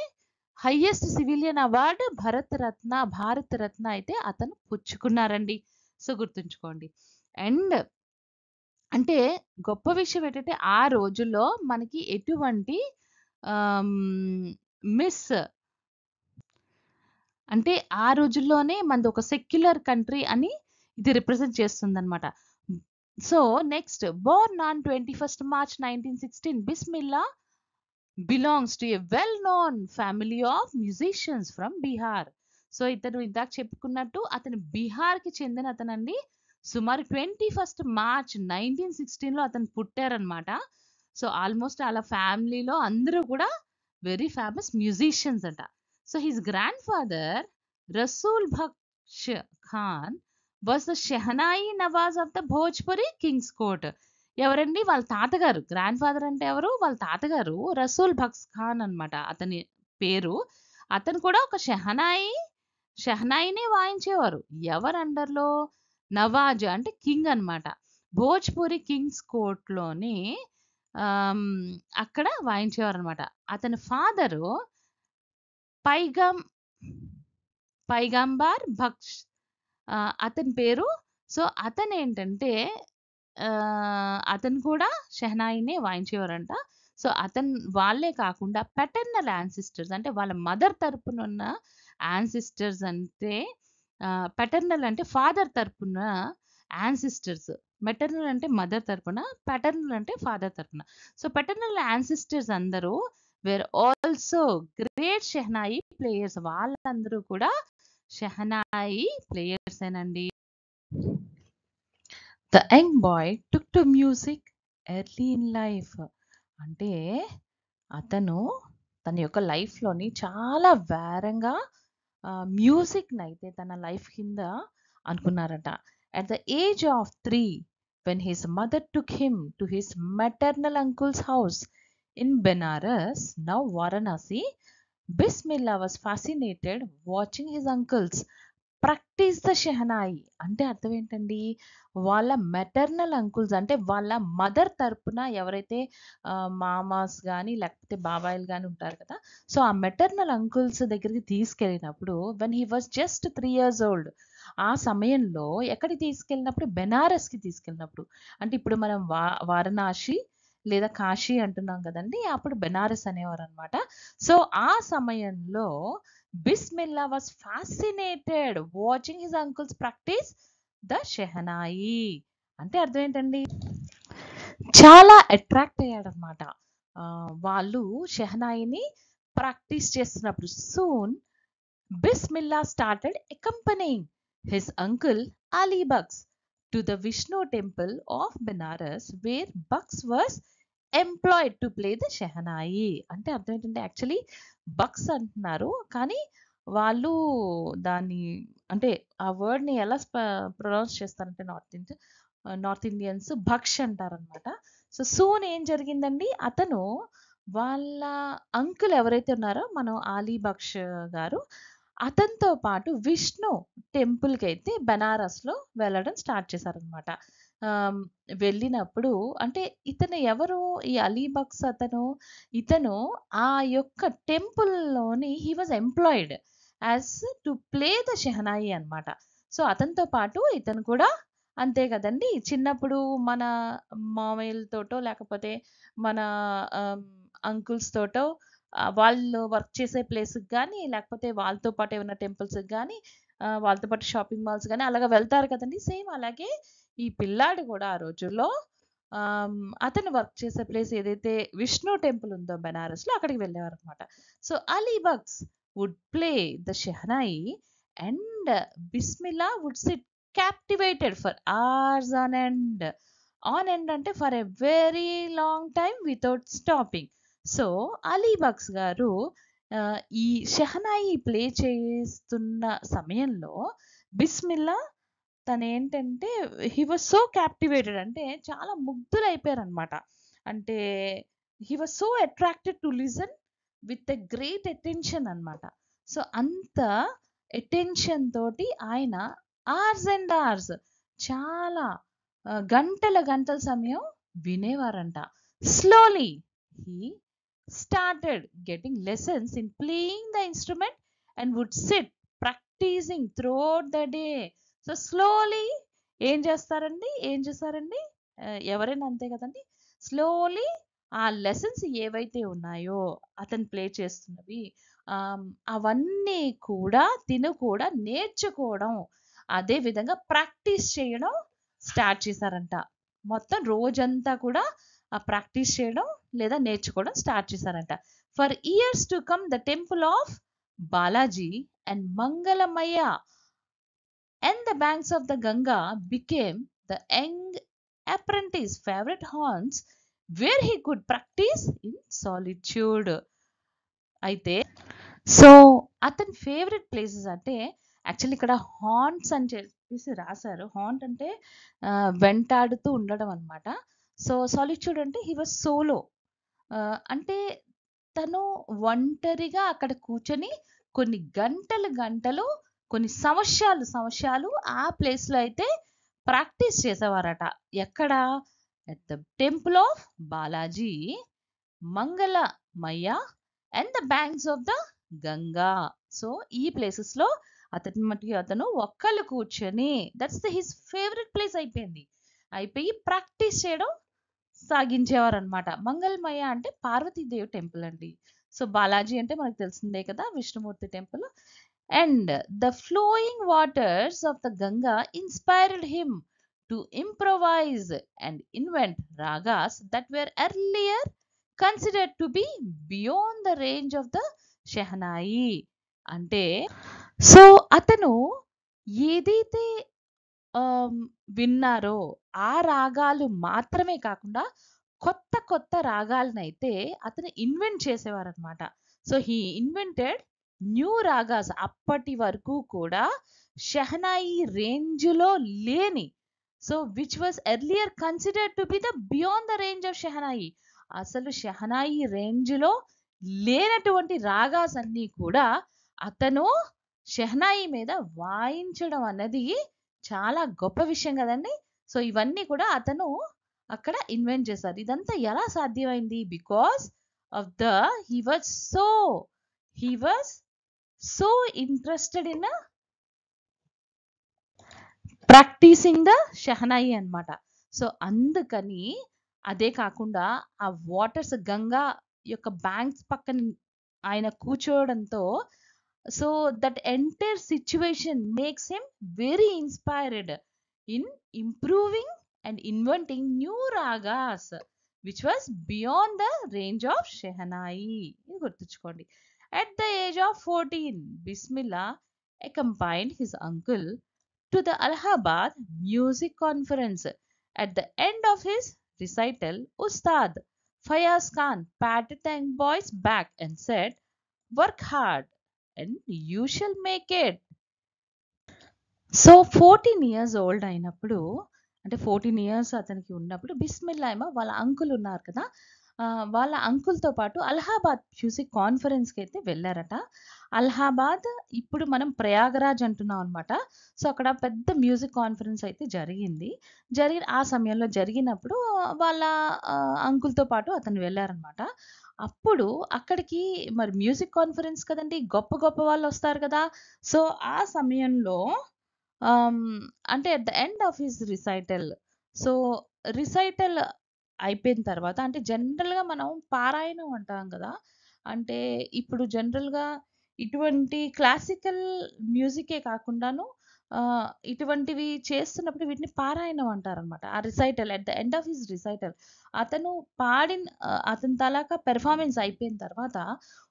Speaker 1: highest civilian award Bharat Ratna అయితే అతను పుచ్చుకున్నారండి. సో గుర్తుంచుకోండి. అండ్ అంటే గొప్ప విషయం ఏంటంటే ఆ రోజుల్లో మనకి ఎటువంటి మిస్ అంటే ఆ రోజుల్లోనే మనది ఒక సెక్యులర్ కంట్రీ అని ఇది రిప్రజెంట్ చేస్తుందన్నమాట. So next, born on 21st March 1916, Bismillah belongs to a well known family of musicians from Bihar. So ఇతను ఇందాక చెప్పుకున్నట్టు అతను బీహార్కి చెందిన అతనండి. సుమారు 21st March 1916లో అతను పుట్టారనమాట. సో ఆల్మోస్ట్ అలా ఫ్యామిలీలో అందరూ కూడా వెరీ ఫేమస్ మ్యూజిషియన్స్ అంట. So his grandfather Rasool Baksh Khan was the shehnai nawaz of the Bhojpuri kings court. ఎవరండి? వాళ్ళ తాతగారు. గ్రాండ్ ఫాదర్ అంటే ఎవరు? వాళ్ళ తాతగారు రసూల్ బక్ష్ ఖాన్ అన్నమాట అతని పేరు. అతను కూడా ఒక షెహనాయినే వాయించేవారు. ఎవరు అండర్లో? నవాజ్ అంటే కింగ్ అన్నమాట. భోజ్పురి కింగ్స్ కోర్ట్లోని అక్కడ వాయించేవారు అనమాట. అతని ఫాదరు పైగంబార్ బక్ష్ అతని పేరు. సో అతను ఏంటంటే అతను కూడా షెహనాయినే వాయించేవారంట. సో వాళ్ళే కాకుండా పెటర్నల్ యాన్సిస్టర్స్ అంటే వాళ్ళ మదర్ తరపున ఉన్న యాన్సిస్టర్స్ అంటే పెటర్నల్ అంటే ఫాదర్ తరపున యాన్సిస్టర్స్, మెటర్నల్ అంటే మదర్ తరపున, పెటర్నల్ అంటే ఫాదర్ తరపున. సో పెటర్నల్ యాన్సిస్టర్స్ అందరూ were also great shehnai players. వాళ్ళందరూ కూడా షెహనాయి ప్లేయర్స్ ఏనండి. The young boy took to music early in life. అంటే అతను తన యొక్క లైఫ్లోని చాలా వేరంగా మ్యూజిక్ని అయితే తన లైఫ్ కింద అనుకున్నారట. At the age of 3, when his mother took him to his maternal uncle's house in Benares, now Varanasi, Bismillah was fascinated watching his uncles practice the shehnai. అంటే అర్థం ఏంటండి? వాళ్ళ మెటర్నల్ అంకుల్స్ అంటే వాళ్ళ మదర్ తరపున ఎవరైతే మామాస్ కానీ లేకపోతే బాబాయిలు కానీ ఉంటారు కదా. సో ఆ మెటర్నల్ అంకుల్స్ దగ్గరికి తీసుకెళ్ళినప్పుడు when he was just 3 years old, ఆ సమయంలో ఎక్కడికి తీసుకెళ్ళినప్పుడు? బెనారస్కి తీసుకెళ్ళినప్పుడు. అంటే ఇప్పుడు మనం వారణాసి లేదా కాశీ అంటున్నాం కదండి, అప్పుడు బెనారస్ అనేవారు అనమాట. సో ఆ సమయంలో Bismillah was fascinated watching his uncles practice the shehnai. అంటే అర్థం ఏంటండి? చాలా అట్రాక్ట్ అయ్యాడనమాట వాళ్ళు షెహనాయిని ప్రాక్టీస్ చేస్తున్నప్పుడు. Soon Bismillah started accompanying his uncle Ali Bux to the Vishnu temple of Benares, where Bux was employed to play the shehnai. అంటే అర్థం ఏంటంటే actually bucks అంటున్నారు, కానీ వాళ్ళు దాన్ని అంటే ఆ వర్డ్ని ఎలా ప్రొనౌన్స్ చేస్తారంటే నార్త్ ఇండియన్స్ భక్ష్ అంటారనమాట. సో సూన్ ఏం జరిగిందండి, అతను వాళ్ళ అంకుల్ ఎవరైతే ఉన్నారో మనం ఆలీ బక్ష్ గారు, అతనితో పాటు విష్ణు టెంపుల్కి అయితే బెనారస్లో వెళ్ళడం స్టార్ట్ చేశారనమాట. వెళ్ళినప్పుడు అంటే ఇతను ఎవరు? ఈ అలీ బక్స్ ఇతను ఆ యొక్క టెంపుల్లోని he was employed as to play the shehnai అనమాట. సో అతనితో పాటు ఇతను కూడా అంతే కదండి. చిన్నప్పుడు మన మామయ్యలతోటో లేకపోతే మన అంకుల్స్ తోటో వాళ్ళు వర్క్ చేసే ప్లేస్కి కానీ లేకపోతే వాళ్ళతో పాటు ఏమైనా టెంపుల్స్కి కానీ వాళ్ళతో పాటు షాపింగ్ మాల్స్ కానీ అలాగ వెళ్తారు కదండి. సేమ్ అలాగే ఈ పిల్లాడు కూడా ఆ రోజుల్లో అతను వర్క్ చేసే ప్లేస్ ఏదైతే విష్ణు టెంపుల్ ఉందో బెనారస్లో అక్కడికి వెళ్ళేవారు అనమాట. So Ali Bux would play the shehnai and Bismillah would sit captivated for hours on end అంటే for a very long time without stopping. So Ali Bux garu ఈ షెహనాయి ప్లే చేస్తున్న సమయంలో బిస్మిల్లా తనేంటంటే హీ వాజ్ సో క్యాప్టివేటెడ్ అంటే చాలా ముగ్ధులైపోయారనమాట. అంటే he was so attracted to listen with a great attention అనమాట. సో అంత అటెన్షన్ తోటి ఆయన అవర్స్ అండ్ అవర్స్ చాలా గంటల గంటల సమయం వినేవారంట. Slowly he started getting lessons in playing the instrument and would sit practising throughout the day. So, slowly ఏం చేస్తారండి? ఎవరైనా అంతే కదండీ! స్లోలీ ఆ లెసన్స్ ఏవైతే ఉన్నాయో అతను ప్లే చేస్తున్నవి ఆహ్, అవన్నీ కూడా తిను కూడా నేర్చుకోవడం, అదే విధంగా ప్రాక్టీస్ చేయడం స్టార్ట్ చేశారంట. మొత్తం రోజంతా కూడా ప్రాక్టీస్ చేయడం లేదా నేర్చుకోవడం స్టార్ట్ చేశారంట. For years to come the temple of Balaji and Mangalamaiya and the banks of the Ganga became the young apprentice's favorite haunts where he could practice in solitude. అయితే సో అతని ఫేవరెట్ ప్లేసెస్ అంటే actually ఇక్కడ haunts అని చెప్పేసి రాశారు. Haunt అంటే వెంటాడుతూ ఉండడం అనమాట. సో సాలిట్యూడ్ అంటే హీ వాజ్ సోలో. అంటే తను ఒంటరిగా అక్కడ కూర్చొని కొన్ని గంటలు కొన్ని సంవత్సరాలు ఆ ప్లేస్‌లో అయితే ప్రాక్టీస్ చేసేవారట. ఎక్కడ? At the temple of Balaji, Mangalamaiya and the banks of the Ganga. So, ఈ ప్లేసెస్‌లో అతను ఒక్కళ్ళు కూర్చొని హిస్ ఫేవరెట్ ప్లేస్ అయిపోయింది. అయిపోయి ప్రాక్టీస్ చేయడం సాగించేవారనమాట. మంగళమయ్య అంటే పార్వతీదేవి టెంపుల్ అండి. సో, బాలాజీ అంటే మనకు తెలిసిందే కదా! Vishnumurthy temple. And the flowing waters of the Ganga inspired him to improvise and invent ragas that were earlier considered to be beyond the range of the Shehnai. అంటే సో అతను ఏదైతే విన్నారో ఆ రాగాలు మాత్రమే కాకుండా కొత్త రాగాలనైతే అతను ఇన్వెంట్ చేసేవారనమాట. So, he invented new ragas. అప్పటి వరకు కూడా షెహనాయి రేంజ్‌లో లేని which was earlier considered to be the beyond the range of shehnai. అసలు షెహనాయి రేంజ్‌లో లేనటువంటి రాగాస్ అన్నీ కూడా అతను షెహనాయి మీద వాయించడం అన్నది చాలా గొప్ప విషయం కదండీ! సో, ఇవన్నీ కూడా అతను అక్కడ ఇన్వెంట్ చేశారు. ఇదంతా ఎలా సాధ్యమైంది? Because of the he was so interested in practising the shehnai అన్నమాట. సో, అందుకని అదే కాకుండా ఆ వాటర్స్ గంగా యొక్క బ్యాంక్స్ పక్కన ఆయన కూర్చోవడంతో so that entire situation makes him very inspired in improving and inventing new ragas which was beyond the range of shehnai. ఇది గుర్తుంచుకోండి. At the age of 14, Bismillah accompanied his uncle to the Allahabad Music Conference. At the end of his recital, Ustad Fayaz Khan patted the young boy's back and said, "Work hard and you shall make it." So 14 years old అయినప్పుడు అంటే 14 years అతనికి ఉన్నప్పుడు బిస్మిల్లా ఏమో వాళ్ళ uncle ఉన్నారు కదా! వాళ్ళ అంకుల్‌తో పాటు అలహాబాద్ మ్యూజిక్ కాన్ఫరెన్స్‌కి అయితే వెళ్లారట. అలహాబాద్ ఇప్పుడు మనం ప్రయాగరాజ్ అంటున్నాం అనమాట. సో, అక్కడ పెద్ద మ్యూజిక్ కాన్ఫరెన్స్ అయితే జరిగింది. ఆ సమయంలో జరిగినప్పుడు వాళ్ళ అంకుల్‌తో పాటు అతను వెళ్లారనమాట. అప్పుడు అక్కడికి మరి మ్యూజిక్ కాన్ఫరెన్స్ కదండీ! గొప్ప వాళ్ళొస్తారు కదా! సో, ఆ సమయంలో ఆహ్, అంటే at the end of his recital. So, recital అయిపోయిన తర్వాత అంటే జనరల్‌గా మనం పారాయణం అంటాం కదా! అంటే ఇప్పుడు జనరల్‌గా ఇటువంటి క్లాసికల్ మ్యూజికే కాకుండాను ఇటువంటివి చేస్తున్నప్పుడు వీటిని పారాయణం అంటారనమాట. ఆ recital at the end of his recital అతను అతని తాలూకా పెర్ఫార్మన్స్ అయిపోయిన తర్వాత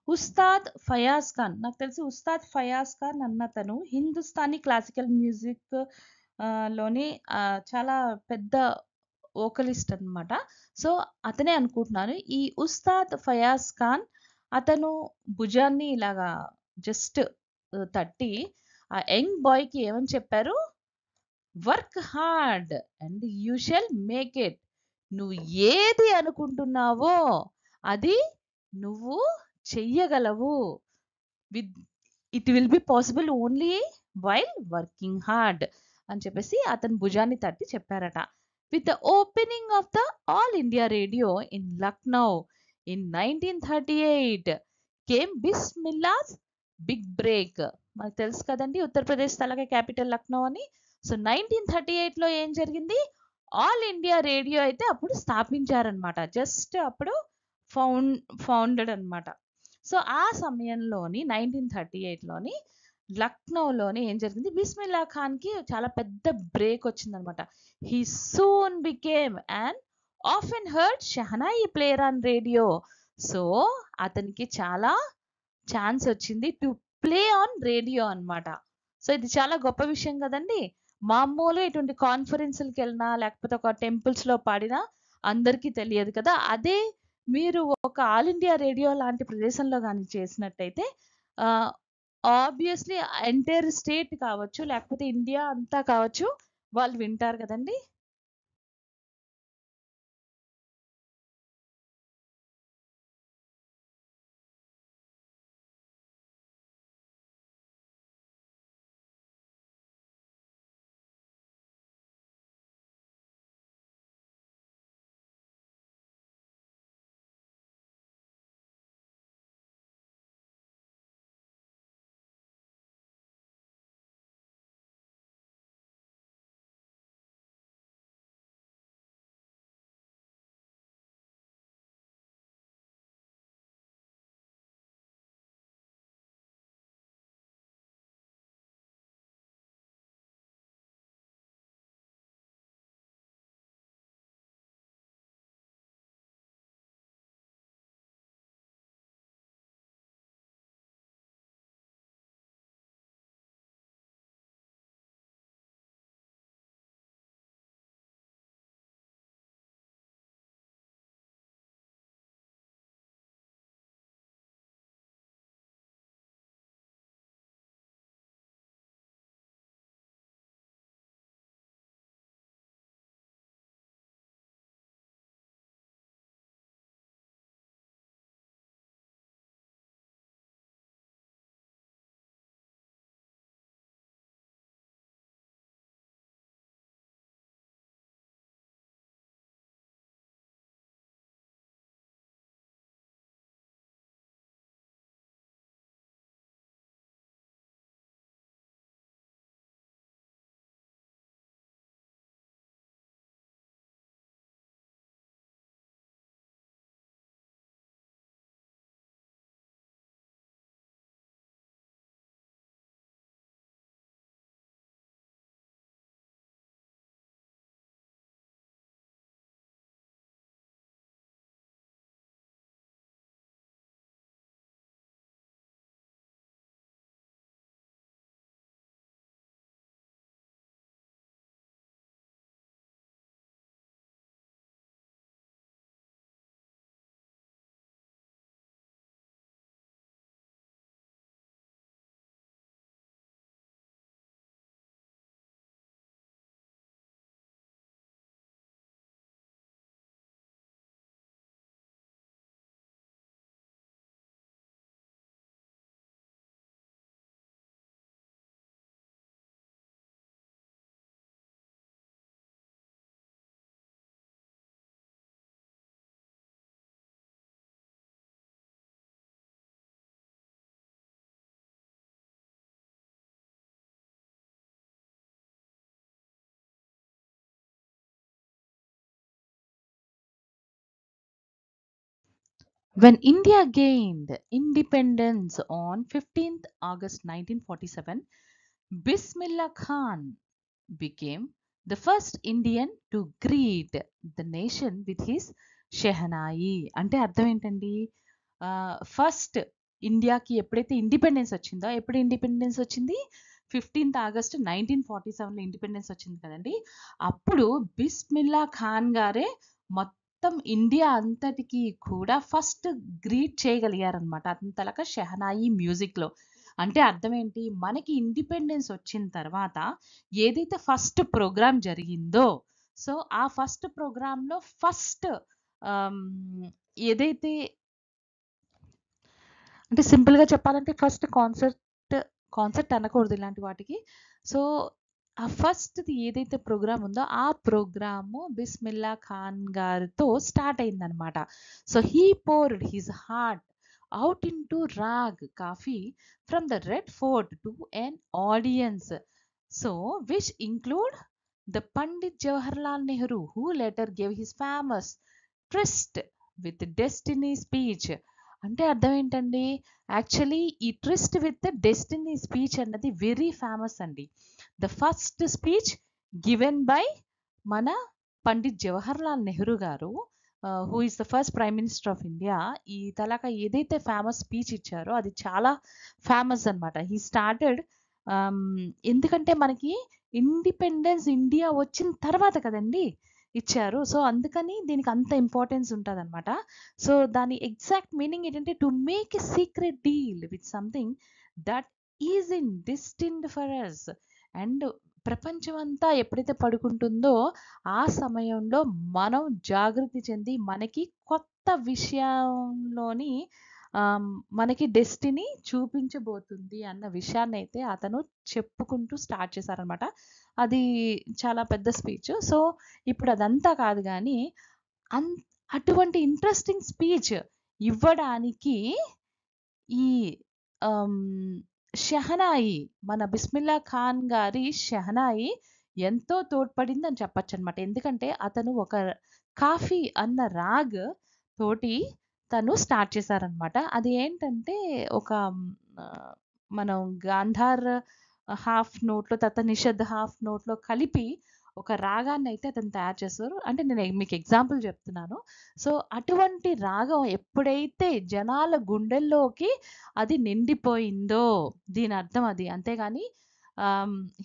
Speaker 1: ఉస్తాద్ ఫయాజ్ ఖాన్ నాకు తెలిసి ఉస్తాద్ ఫయాజ్ ఖాన్ అన్నతను హిందుస్థానీ క్లాసికల్ మ్యూజిక్ లోని చాలా పెద్ద వోకలిస్ట్ అన్నమాట. సో, అతనే అనుకుంటున్నాను. ఈ ఉస్తాద్ ఫయాజ్ ఖాన్ అతను భుజాన్ని ఇలాగా జస్ట్ తట్టి ఆ యంగ్ బాయ్‌కి ఏమని చెప్పారు? Work hard and you shall make it. నువ్వు ఏది అనుకుంటున్నావో అది నువ్వు చెయ్యగలవు. With it will be possible only while working hard అని చెప్పేసి అతని భుజాన్ని తట్టి చెప్పారట. with the opening of the All India Radio in Lucknow in 1938 came Bismillah's Big Break. మనకు తెలుసు కదండి ఉత్తరప్రదేశ్ తలక క్యాపిటల్ లక్నో అని. సో 1938లో ఏం జరిగింది, ఆల్ ఇండియా రేడియో అయితే అప్పుడు స్థాపించారనమాట. జస్ట్ అప్పుడు ఫౌండెడ్ అనమాట. సో ఆ సమయంలోని 1938లోని లక్నోలోని ఏం జరిగింది, బిస్మిల్లా ఖాన్కి చాలా పెద్ద బ్రేక్ వచ్చిందనమాట. He soon became and often heard shehnai player on radio. So అతనికి చాలా ఛాన్స్ వచ్చింది టు ప్లే ఆన్ రేడియో అన్నమాట. సో ఇది చాలా గొప్ప విషయం కదండి. మామూలు ఇటువంటి కాన్ఫరెన్స్‌లకి వెళ్ళినా లేకపోతే ఒక టెంపుల్స్‌లో పాడినా అందరికీ తెలియదు కదా. అదే మీరు ఒక ఆల్ ఇండియా రేడియో లాంటి ప్రదేశంలో గాని చేసినట్టయితే ఆహ్, ఆబ్వియస్‌లీ ఎంటైర్ స్టేట్ కావచ్చు, లేకపోతే ఇండియా అంతా కావచ్చు, వాళ్ళు వింటారు కదండీ. When India gained independence on 15th August 1947, Bismillah Khan became the first Indian to greet the nation with his shehnai. అంటే అర్థం ఏంటండి, ఫస్ట్ ఇండియాకి ఎప్పుడైతే ఇండిపెండెన్స్ వచ్చిందో, ఎప్పుడు ఇండిపెండెన్స్ వచ్చింది, 15th ఆగస్ట్ 1947లో ఇండిపెండెన్స్ వచ్చింది కదండి. అప్పుడు బిస్మిల్లా ఖాన్ గారే మొత్తం ఇండియా అంతటికి కూడా ఫస్ట్ గ్రీట్ చేయగలిగారనమాట అంతలక షెహనాయి మ్యూజిక్లో. అంటే అర్థం ఏంటి, మనకి ఇండిపెండెన్స్ వచ్చిన తర్వాత ఏదైతే ఫస్ట్ ప్రోగ్రామ్ జరిగిందో, సో ఆ ఫస్ట్ ప్రోగ్రాంలో ఫస్ట్ ఏదైతే, అంటే సింపుల్గా చెప్పాలంటే ఫస్ట్ కాన్సర్ట్, కాన్సర్ట్ అనకూడదు ఇలాంటి వాటికి. సో ఆ ఫస్ట్‌ది ఏదైతే ప్రోగ్రామ్ ఉందో, ఆ ప్రోగ్రాము బిస్మిల్లా ఖాన్ గారితో స్టార్ట్ అయిందనమాట. So, he poured his heart out into raag Kafi from the Red Fort to an audiences. So, which include the Pandit Jawaharlal Nehru, who later gave his famous tryst with destiny speech. అంటే అర్థం ఏంటండి? Actually ఈ tryst with destiny speech అన్నది very famous అండి. The first speech given by మన పండిత్ జవహర్లాల్ నెహ్రూ గారు, who is the first prime minister of India. ఈ తలక ఏదైతే ఫేమస్ స్పీచ్ ఇచ్చారో అది చాలా ఫేమస్ అనమాట. హీ స్టార్టెడ్, ఎందుకంటే మనకి ఇండిపెండెన్స్ ఇండియా వచ్చిన తర్వాత కదండి ఇచ్చారు. సో అందుకని దీనికి అంత ఇంపార్టెన్స్ ఉంటుందన్నమాట. సో దాని ఎగ్జాక్ట్ మీనింగ్ ఏంటంటే to make a secret deal with something that is in destined for us. అండ్ ప్రపంచం అంతా ఎప్పుడైతే పడుకుంటుందో ఆ సమయంలో మనం జాగృతి చెంది మనకి కొత్త విషయంలోని మనకి డెస్టినీ చూపించబోతుంది అన్న విషయాన్ని అయితే అతను చెప్పుకుంటూ స్టార్ట్ చేశారనమాట. అది చాలా పెద్ద స్పీచ్. సో ఇప్పుడు అదంతా కాదు కానీ అన్ అటువంటి ఇంట్రెస్టింగ్ స్పీచ్ ఇవ్వడానికి ఈ షెహనాయి, మన బిస్మిల్లా ఖాన్ గారి షెహనాయి ఎంతో తోడ్పడిందని చెప్పచ్చు అనమాట. ఎందుకంటే అతను ఒక కాఫీ అన్న రాగ్ తోటి తను స్టార్ట్ చేశారనమాట. అది ఏంటంటే ఒక మనం గాంధార్ హాఫ్ నోట్లో తర్వాత నిషద్ హాఫ్ నోట్లో కలిపి ఒక రాగాన్ని అయితే అతను తయారు చేశారు. అంటే నేను మీకు ఎగ్జాంపుల్ చెప్తున్నాను. సో అటువంటి రాగం ఎప్పుడైతే జనాల గుండెల్లోకి అది నిండిపోయిందో దీని అర్థం అది. అంతేగాని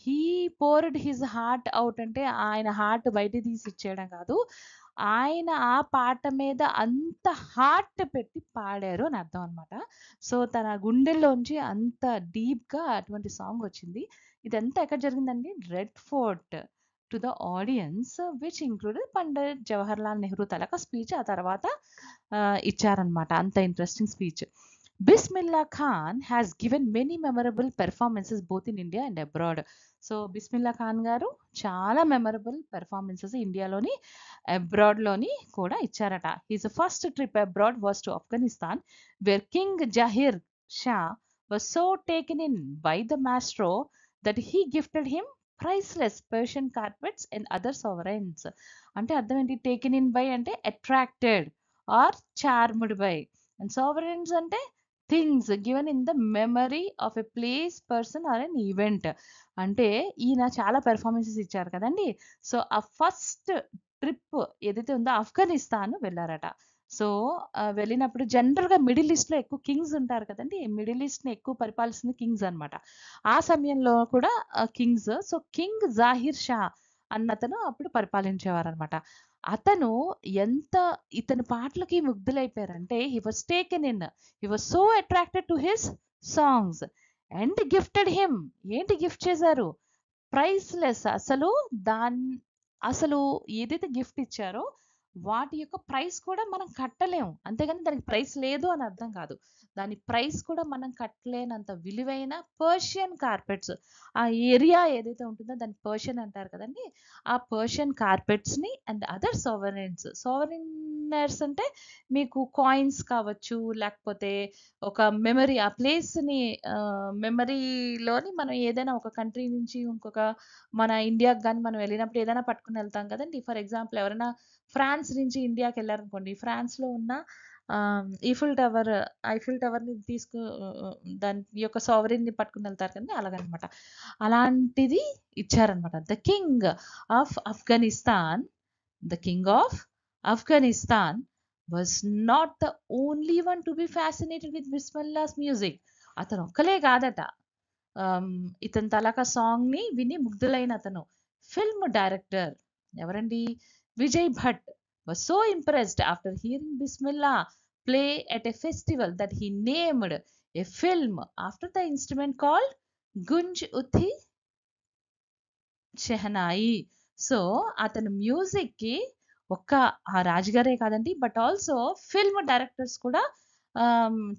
Speaker 1: he poured his heart out అంటే ఆయన హార్ట్ బయట తీసి ఇచ్చేయడం కాదు. ఆయన ఆ పాట మీద అంత హార్ట్ పెట్టి పాడారు అని అర్థం అనమాట. సో తన గుండెల్లోంచి అంత డీప్‌గా అటువంటి సాంగ్ వచ్చింది. ఇదంతా ఎక్కడ జరిగిందండి? Red Fort to the audience which included Pandit Jawaharlal Nehru taluka speech ఆ తర్వాత ఇచ్చారనమాట. అంత interesting speech. Bismillah Khan has given many memorable performances both in India and abroad. So Bismillah Khan garu చాలా మెమరబుల్ పెర్ఫార్మెన్సెస్ ఇండియాలోని అబ్రాడ్లోని కూడా ఇచ్చారట. His first trip abroad was to Afghanistan where king Zahir Shah was so taken in by the maestro that he gifted him priceless Persian carpets and other souvenirs. అంటే అర్థం ఏంటి? Taken in by అంటే attracted or charmed by, and souvenirs అంటే things given in the memory of a place, person or an event. అంటే ఈయన చాలా performances ఇచ్చారు కదండి. సో ఆ ఫస్ట్ ట్రిప్ ఏదైతే ఉందో ఆఫ్ఘనిస్తాన్ వెళ్ళారట. సో వెళ్ళినప్పుడు జనరల్గా మిడిల్ ఈస్ట్లో ఎక్కువ కింగ్స్ ఉంటారు కదండి. మిడిల్ ఈస్ట్ని ఎక్కువ పరిపాలిస్తుంది కింగ్స్ అనమాట. ఆ సమయంలో కూడా kings. So king Zahir Shah అన్నతను అప్పుడు పరిపాలించేవారు అనమాట. అతను ఎంత ఇతని పాటలకి ముగ్ధులైపోయారంటే he was taken in, he was so attracted to his songs and gifted him. ఏంటి గిఫ్ట్ చేశారు? ప్రైస్లెస్. అసలు ఏదైతే గిఫ్ట్ ఇచ్చారో వాటి యొక్క ప్రైస్ కూడా మనం కట్టలేము. అంతేగాని దానికి ప్రైస్ లేదు అని అర్థం కాదు. దాని ప్రైస్ కూడా మనం కట్టలేనంత విలువైన పర్షియన్ కార్పెట్స్. ఆ ఏరియా ఏదైతే ఉంటుందో దాన్ని పర్షియన్ అంటారు కదండి. ఆ పర్షియన్ కార్పెట్స్ని అండ్ అదర్ సావరెన్స్. సావరెనర్స్ అంటే మీకు కాయిన్స్ కావచ్చు, లేకపోతే ఒక మెమరీ, ఆ ప్లేస్ని మెమరీలోని మనం ఏదైనా ఒక కంట్రీ నుంచి ఇంకొక మన ఇండియాకి కానీ మనం వెళ్ళినప్పుడు ఏదైనా పట్టుకుని వెళ్తాం కదండి. ఫర్ ఎగ్జాంపుల్ ఎవరైనా ఫ్రాన్స్ నుంచి ఇండియాకి వెళ్ళారనుకోండి, ఫ్రాన్స్లో ఉన్న ఐఫిల్ టవర్ని దాని యొక్క సావరెన్ని పట్టుకుని వెళ్తారు కదండి, అలాగనమాట. అలాంటిది ఇచ్చారనమాట. The king of Afghanistan, the king of Afghanistan was not the only one to be fascinated with Bismillah's music. అతను ఒక్కలే కాదట ఇతని తలక సాంగ్ని విని ముగ్ధులైన అతను ఫిల్మ్ డైరెక్టర్ ఎవరండి? Vijay Bhatt was so impressed after hearing Bismillah play at a festival that he named a film after the instrument called Gunj Uthi shehnai. So అతను మ్యూజిక్కి ఒక్క ఆ రాజుగారే కాదండి, బట్ ఆల్సో ఫిల్మ్ డైరెక్టర్స్ కూడా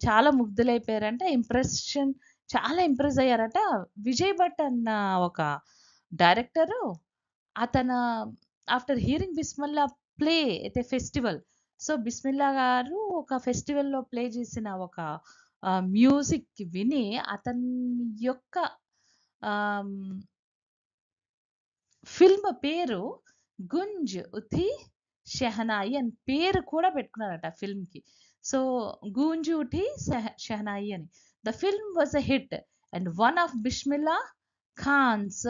Speaker 1: చాలా ముగ్ధులైపోయారంట. చాలా ఇంప్రెస్ అయ్యారట. విజయ్ భట్ అన్న ఒక డైరెక్టరు అతన after hearing Bismillah play at a festival. So, Bismillah గారు ఒక ఫెస్టివల్‌లో ప్లే చేసిన ఒక మ్యూజిక్ విని అతని యొక్క ఆహ్, ఫిల్మ్ పేరు 'గుంజ్ ఉథి షెహనాయి' అని పేరు కూడా పెట్టుకున్నారట ఆ ఫిల్మ్‌కి. సో, 'గూంజ్ ఉఠి షెహనాయి' అని. The film was a hit and one of Bismillah Khan's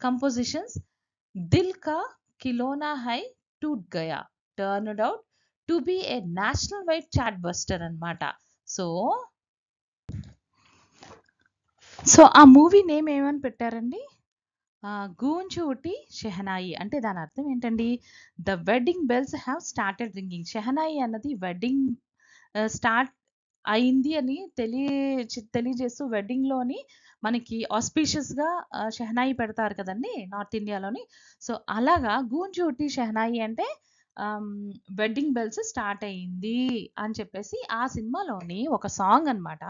Speaker 1: compositions 'Dil Ka Khilona Hai Toot Gaya' turned out to be a national wide chart buster అన్నమాట. సో, ఆ మూవీ నేమ్ ఏమని పెట్టారండి? 'గూంజ్ ఉటి షెహనాయి' అంటే దాని అర్థం ఏంటండి? 'The wedding bells have started ringing.' Shehnai అన్నది వెడ్డింగ్ స్టార్ట్ అయింది అని తెలియజేస్తూ వెడ్డింగ్‌లోని మనకి ఆస్పీషియస్‌గా షెహనాయి పెడతారు కదండీ! నార్త్ ఇండియాలోని. సో, అలాగా 'గూంజ్ ఉటి షెహనాయి' అంటే ఆహ్, వెడ్డింగ్ బెల్స్ స్టార్ట్ అయింది అని చెప్పేసి ఆ సినిమాలోని ఒక సాంగ్ అన్నమాట.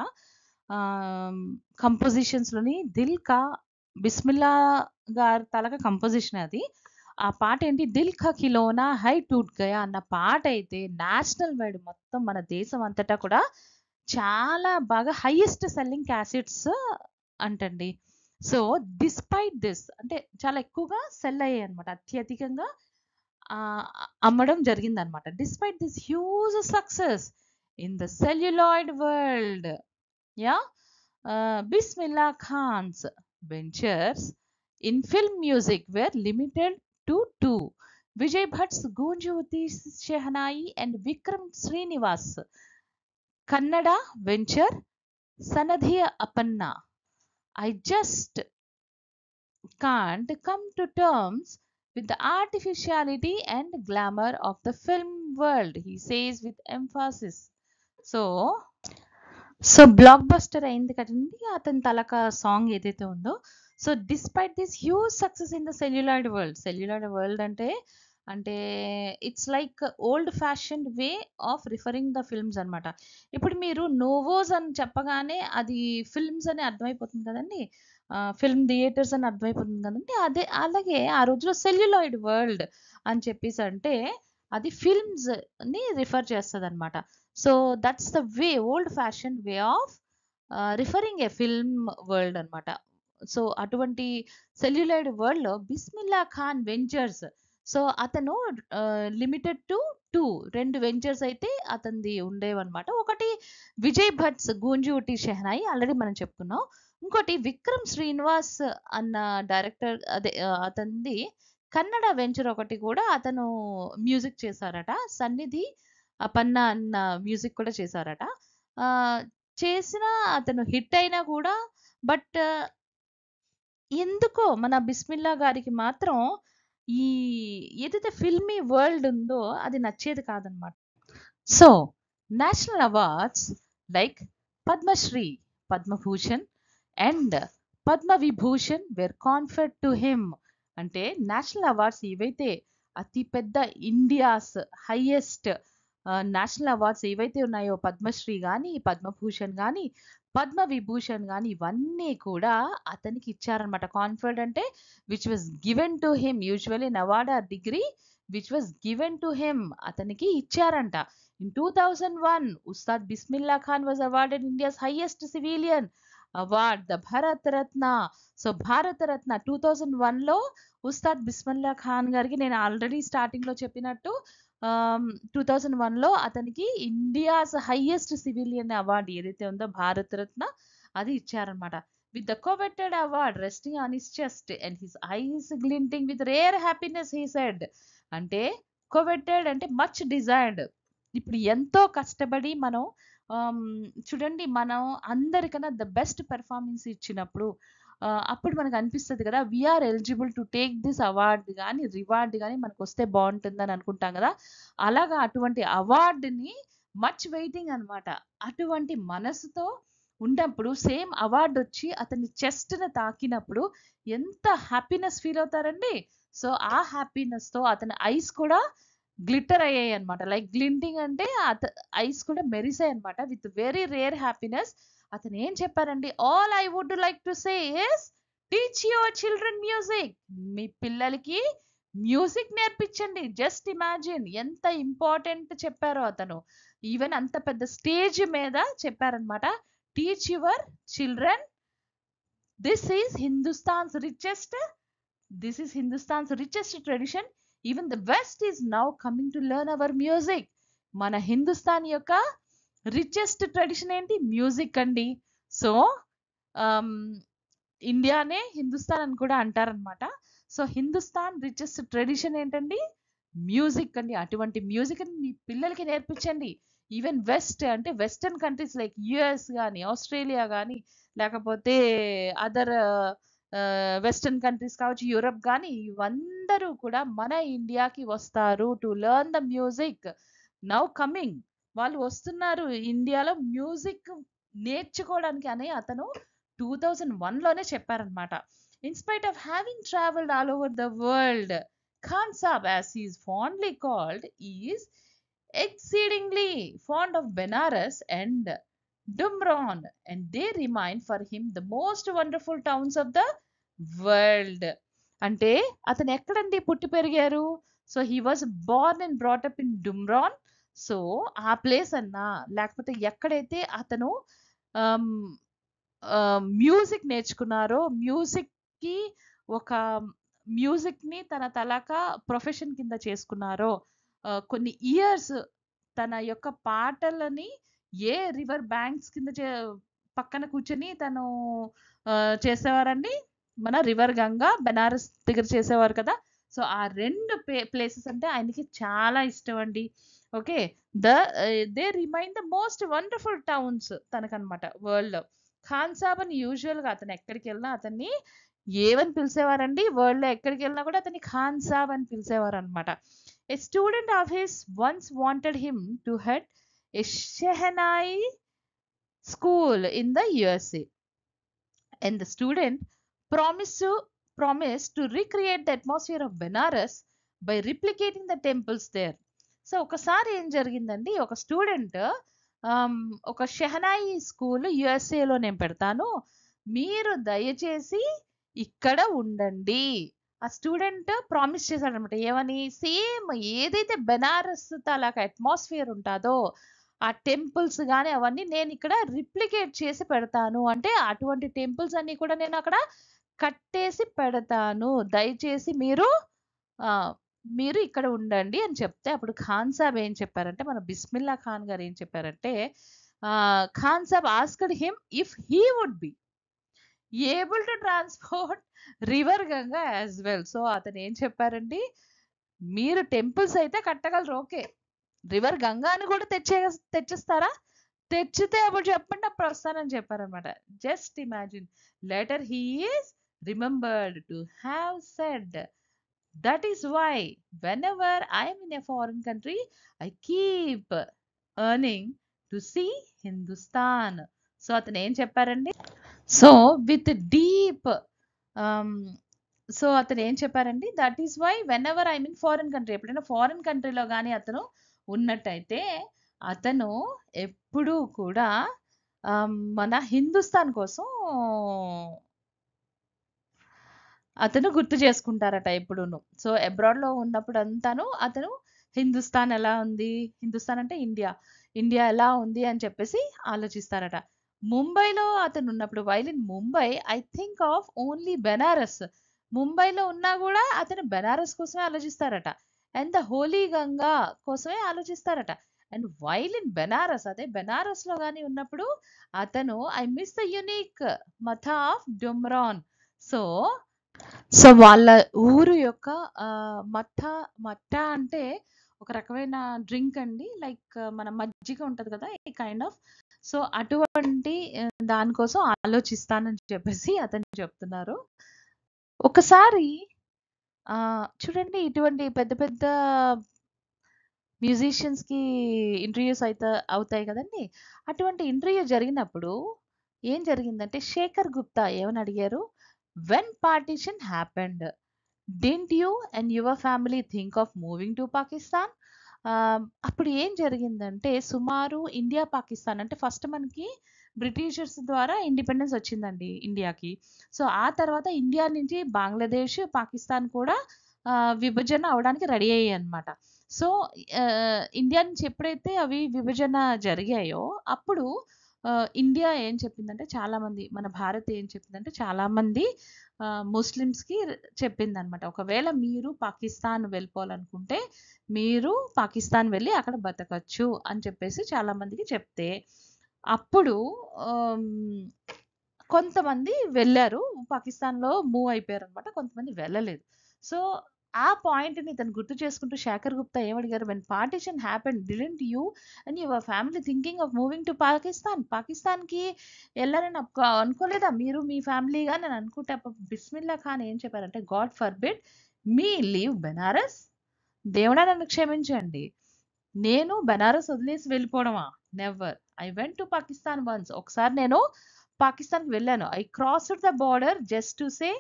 Speaker 1: ఆహ్, కంపోజిషన్స్‌లోని 'దిల్ కా' బిస్మిల్లా గారి తాలూకా కంపోజిషన్ అది. ఆ పాటేంటి 'దిల్ కా ఖిలోనా హై టూట్ గయా' అన్న పాటైతే నేషనల్ వైడ్ మొత్తం మన దేశం అంతటా కూడా చాలా బాగా హైయెస్ట్ సెల్లింగ్ క్యాసెట్స్ అంటండి. సో, డిస్పైట్ దిస్ అంటే చాలా ఎక్కువగా సెల్ అయ్యాయన్నమాట. అత్యధికంగా ఆహ్, అమ్మడం జరిగిందన్నమాట. Despite this huge success in the celluloid world. Yeah, Bismillah Khan's ventures in film music were limited to two: Vijay Bhatt's Gunjavati Shehnai and Vikram Srinivas' Kannada venture Sanadhiya Apanna. I just can't come to terms with the artificiality and glamour of the film world, he says with emphasis. So, block buster అయింది కదండీ! అతని తాలూకా song ఏదైతే ఉందో. So, despite this huge success in the celluloid world. Celluloid world అంటే it's like old fashioned way of referring the films అన్నమాట. ఇప్పుడు మీరు నోవోస్ అని చెప్పగానే అది ఫిల్మ్స్ అని అర్థమైపోతుంది కదండీ! ఫిల్మ్ థియేటర్స్ అని అర్థమైపోతుంది కదండీ! అలాగే ఆ రోజుల్లో సెల్యులాయిడ్ వరల్డ్ అని చెప్పేసంటే అది ఫిల్మ్స్‌ని రిఫర్ చేస్తదన్నమాట. So, that's the way old fashion way of referring a film world అన్నమాట. సో, అటువంటి సెల్యులాయిడ్ వరల్డ్‌లో బిస్మిల్లా ఖాన్ వెంచర్స్. సో, అతను లిమిటెడ్ టు 2 వెంచర్స్ అయితే అతనిది ఉండేవన్నమాట. ఒకటి విజయ్ భట్స్ 'గూంజ్ ఉటి షెహనాయి' ఆల్రెడీ మనం చెప్పుకున్నాం. ఇంకోటి విక్రమ్ శ్రీనివాస్ అన్న డైరెక్టర్ అదే అతనిది కన్నడ వెంచర్ ఒకటి కూడా అతను మ్యూజిక్ చేశారట. సన్నిధి అపన్న అన్న మ్యూజిక్ కూడా చేశారట. ఆహ్, చేసినా అతను హిట్ అయినా కూడా బట్ ఎందుకో మన బిస్మిల్లా గారికి మాత్రం ఈ ఏదైతే ఫిల్మీ వరల్డ్ ఉందో అది నచ్చేది కాదనమాట. So, national awards like Padma Shri, Padma Bhushan and Padma Vibhushan were conferred to him. అంటే నేషనల్ అవార్డ్స్ ఏవైతే అతి పెద్ద ఇండియాస్ హైయెస్ట్ నేషనల్ అవార్డ్స్ ఏవైతే ఉన్నాయో పద్మశ్రీ గాని, పద్మభూషణ్ గాని, పద్మ విభూషణ్ గాని ఇవన్నీ కూడా అతనికి ఇచ్చారనమాట. కాన్ఫర్డ్ అంటే which was given to him. Usually an award are degree which was given to him అతనికి ఇచ్చారంట. In 2001, Ustad Bismillah Khan was awarded India's highest civilian award, the Bharat Ratna. So, Bharat Ratna 2001లో Ustaad Bismillah Khan గారికి నేను ఆల్రెడీ స్టార్టింగ్‌లో చెప్పినట్టు 2001లో అతనికి India's highest civilian award ఏదైతే ఉందో భారత రత్న అది ఇచ్చారన్నమాట. With the coveted award resting on his chest and his eyes glinting with rare happiness he said. అంటే కోవెటెడ్ అంటే మచ్ డిజైర్డ్. ఇప్పుడు ఎంతో కష్టపడి మనం చూడండి మనం అందరికన్నా ద బెస్ట్ పెర్ఫార్మెన్స్ ఇచ్చినప్పుడు అప్పుడు మనకు అనిపిస్తది కదా! We are eligible to take this award గాని, రివార్డ్ గాని మనకొస్తే బావుంటుందని అనుకుంటాం గదా! అలాగా అటువంటి అవార్డ్‌ని మచ్ వెయిటింగ్ అన్నమాట. అటువంటి మనసుతో ఉన్నప్పుడు సేమ్ అవార్డొచ్చి అతని చెస్ట్‌ని తాకినప్పుడు ఎంత హ్యాపీనెస్ ఫీల్ అవుతారండి. సో, ఆ హ్యాపీనెస్‌తో అతని ఐస్ కూడా గ్లిట్టర్ అయ్యాయన్నమాట. లైక్ గ్లింటింగ్ అంటే ఐస్ కూడా మెరిసాయన్నమాట. With very rare happiness. అతనేం చెప్పారండి, all I would like to say is teach your children music. మీ పిల్లలకి మ్యూజిక్ నేర్పించండి. జస్ట్ ఇమాజిన్ ఎంత ఇంపార్టెంట్ చెప్పారో అతను. ఈవెన్ అంత పెద్ద స్టేజ్ మీద చెప్పారనమాట. Teach your children. This is Hindustan's richest This is Hindustan's richest tradition. Even the West is now coming to learn our music. మన హిందుస్థాన్ యొక్క రిచెస్ట్ ట్రెడిషన్ ఏంటి? మ్యూజిక్ అండి. సో ఇండియానే హిందుస్థాన్ అని కూడా అంటారనమాట. సో హిందుస్థాన్ రిచెస్ట్ ట్రెడిషన్ ఏంటండి? మ్యూజిక్ అండి. అటువంటి మ్యూజిక్ మీ పిల్లలకి నేర్పించండి. ఈవెన్ వెస్ట్ అంటే వెస్టర్న్ కంట్రీస్ లైక్ యుఎస్ కానీ, ఆస్ట్రేలియా కానీ, లేకపోతే అదర్ వెస్టర్న్ కంట్రీస్ కావచ్చు, యూరప్ కానీ, ఇవందరూ కూడా మన ఇండియాకి వస్తారు to learn the music. Now coming, వాళ్ళు వస్తున్నారు ఇండియాలో మ్యూజిక్ నేర్చుకోవడానికి అని అతను 2001లోనే చెప్పారనమాట. In spite of having travelled all over the world, Khan Saab, as he is fondly called, is exceedingly fond of Benares and Dumron, and they remain for him the most wonderful towns of the world. అంటే అతను ఎక్కడండి పుట్టి పెరిగారు? So he was born and brought up in Dumraon. So ఆ place అన్నా, లేకపోతే ఎక్కడైతే అతను మ్యూజిక్ నేర్చుకున్నారో, మ్యూజిక్కి ఒక మ్యూజిక్ని తన తలక ప్రొఫెషన్ కింద చేసుకున్నారో, కొన్ని ఇయర్స్ తన యొక్క పాటలని ఏ రివర్ బ్యాంక్స్ కింద పక్కన కూర్చొని తను చేసేవారండి? మన రివర్ గంగా, బెనారస్ దగ్గర చేసేవారు కదా. సో ఆ రెండు ప్లేసెస్ అంటే ఆయనకి చాలా ఇష్టం అండి. Okay, they remain the most wonderful towns తనకనమాట వరల్డ్. ఖాన్ సాబ్ అని యూజువల్గా అతను ఎక్కడికి వెళ్ళినా అతన్ని ఏమని పిలిచేవారండి? వరల్డ్లో ఎక్కడికి వెళ్ళినా కూడా అతన్ని ఖాన్ సాబ్ అని పిలిచేవారు అనమాట. A student of his once wanted him to head a shehnai school in the USA, and the student promised to recreate the atmosphere of Benares by replicating the temples there. So ఒకసారి ఏం జరిగిందండి, ఒక స్టూడెంట్ ఒక shehnai school యుఎస్ఏలో నేను పెడతాను, మీరు దయచేసి ఇక్కడ ఉండండి. ఆ స్టూడెంట్ ప్రామిస్ చేశాడనమాట. ఏమని? సేమ్ ఏదైతే బెనారస్ తాలూకా అట్మాస్ఫియర్ ఉంటుందో, ఆ టెంపుల్స్ కానీ అవన్నీ నేను ఇక్కడ రిప్లికేట్ చేసి పెడతాను. అంటే అటువంటి టెంపుల్స్ అన్ని కూడా నేను అక్కడ కట్టేసి పెడతాను, దయచేసి మీరు ఇక్కడ ఉండండి అని చెప్తే, అప్పుడు ఖాన్ సాబ్ ఏం చెప్పారంటే, మన బిస్మిల్లా ఖాన్ గారు ఏం చెప్పారంటే, Khan Sahab asked him if he would be able to transport river Ganga as well. So అతను ఏం చెప్పారండి, మీరు టెంపుల్స్ అయితే కట్టగలరు, ఓకే, రివర్ గంగాని కూడా తెచ్చిస్తారా? తెచ్చితే అప్పుడు చెప్పండి, అప్పుడు వస్తానని చెప్పారనమాట. Just imagine. Later he is remembered to have said, that is why whenever I'm in a foreign country I keep yearning to see Hindustan. So అతను ఏం చెప్పారండి? సో విత్ డీప్ సో అతను ఏం చెప్పారండి, that is why whenever I mean foreign country, ఎప్పుడైనా foreign కంట్రీలో కానీ అతను ఉన్నట్టయితే అతను ఎప్పుడూ కూడా మన హిందుస్థాన్ కోసం అతను గుర్తు చేసుకుంటారట ఎప్పుడూను. సో అబ్రాడ్లో ఉన్నప్పుడు అంతాను అతను హిందుస్థాన్ ఎలా ఉంది, హిందుస్థాన్ అంటే ఇండియా, ఇండియా ఎలా ఉంది అని చెప్పేసి ఆలోచిస్తారట. ముంబైలో అతను ఉన్నప్పుడు, while in Mumbai, I think of only Benaras. ముంబైలో ఉన్నా కూడా అతను బెనారస్ కోసమే ఆలోచిస్తారట, అండ్ ద హోలీ గంగా కోసమే ఆలోచిస్తారట. అండ్ వైల్ ఇన్ బెనారస్, అదే బెనారస్లో కానీ ఉన్నప్పుడు అతను I miss the unique mattha of Dumraon. So వాళ్ళ ఊరు యొక్క మట్ట అంటే ఒక రకమైన డ్రింక్ అండి, లైక్ మన మజ్జిగ ఉంటుంది కదా, ఈ కైండ్ ఆఫ్. సో అటువంటి దానికోసం ఆలోచిస్తానని చెప్పేసి అతను చెప్తున్నారు. ఒకసారి చూడండి, ఇటువంటి పెద్ద పెద్ద మ్యూజిషియన్స్కి ఇంటర్వ్యూస్ అవుతాయి కదండి. అటువంటి ఇంటర్వ్యూ జరిగినప్పుడు ఏం జరిగిందంటే, శేఖర్ గుప్తా ఏమని అడిగారు, when partition happened, didn't you and your family think of moving to Pakistan? అప్పుడు ఏం జరిగిందంటే, సుమారు ఇండియా పాకిస్తాన్ అంటే ఫస్ట్ మనకి బ్రిటిషర్స్ ద్వారా ఇండిపెండెన్స్ వచ్చిందండి ఇండియాకి. సో, ఆ తర్వాత ఇండియా నుంచి బంగ్లాదేశ్, పాకిస్తాన్ కూడా విభజన అవ్వడానికి రెడీ అయ్యాయన్నమాట. సో, ఇండియా నుంచి ఎప్పుడైతే అవి విభజన జరిగాయో అప్పుడు ఇండియా ఏం చెప్పిందంటే చాలామంది మన భారత్ ఏం చెప్పిందంటే చాలామంది ముస్లిమ్స్‌కి చెప్పిందన్నమాట. ఒకవేళ మీరు పాకిస్తాన్ వెళ్ళిపోవాలనుకుంటే మీరు పాకిస్తాన్ వెళ్ళి అక్కడ బతకచ్చు అని చెప్పేసి చాలామందికి చెప్తే అప్పుడు ఆహ్, కొంతమంది వెళ్లారు. పాకిస్తాన్‌లో మూవ్ అయిపోయారన్నమాట. కొంతమంది వెళ్ళలేదు. సో, ఆ పాయింట్‌ని ఇతను గుర్తు చేసుకుంటూ శేఖర్ గుప్తా ఏమడిగారు, "when partition happened didn't you and your family thinking of moving to Pakistan? పాకిస్తాన్‌కి ఎళ్లారని అనుకోలేదా మీరు మీ ఫ్యామిలీ గాని" అని అనుకుంటే అప్పుడు బిస్మిల్లా ఖాన్ ఏం చెప్పారంటే, "God forbid me leave Benaras." దేవుడా నన్ను క్షమించండి. నేను బెనారస్ వదిలేసి వెళ్ళిపోవడమా? Never. I went to Pakistan once. ఒకసారి నేను పాకిస్తాన్‌కి వెళ్ళాను. I crossed the border just to say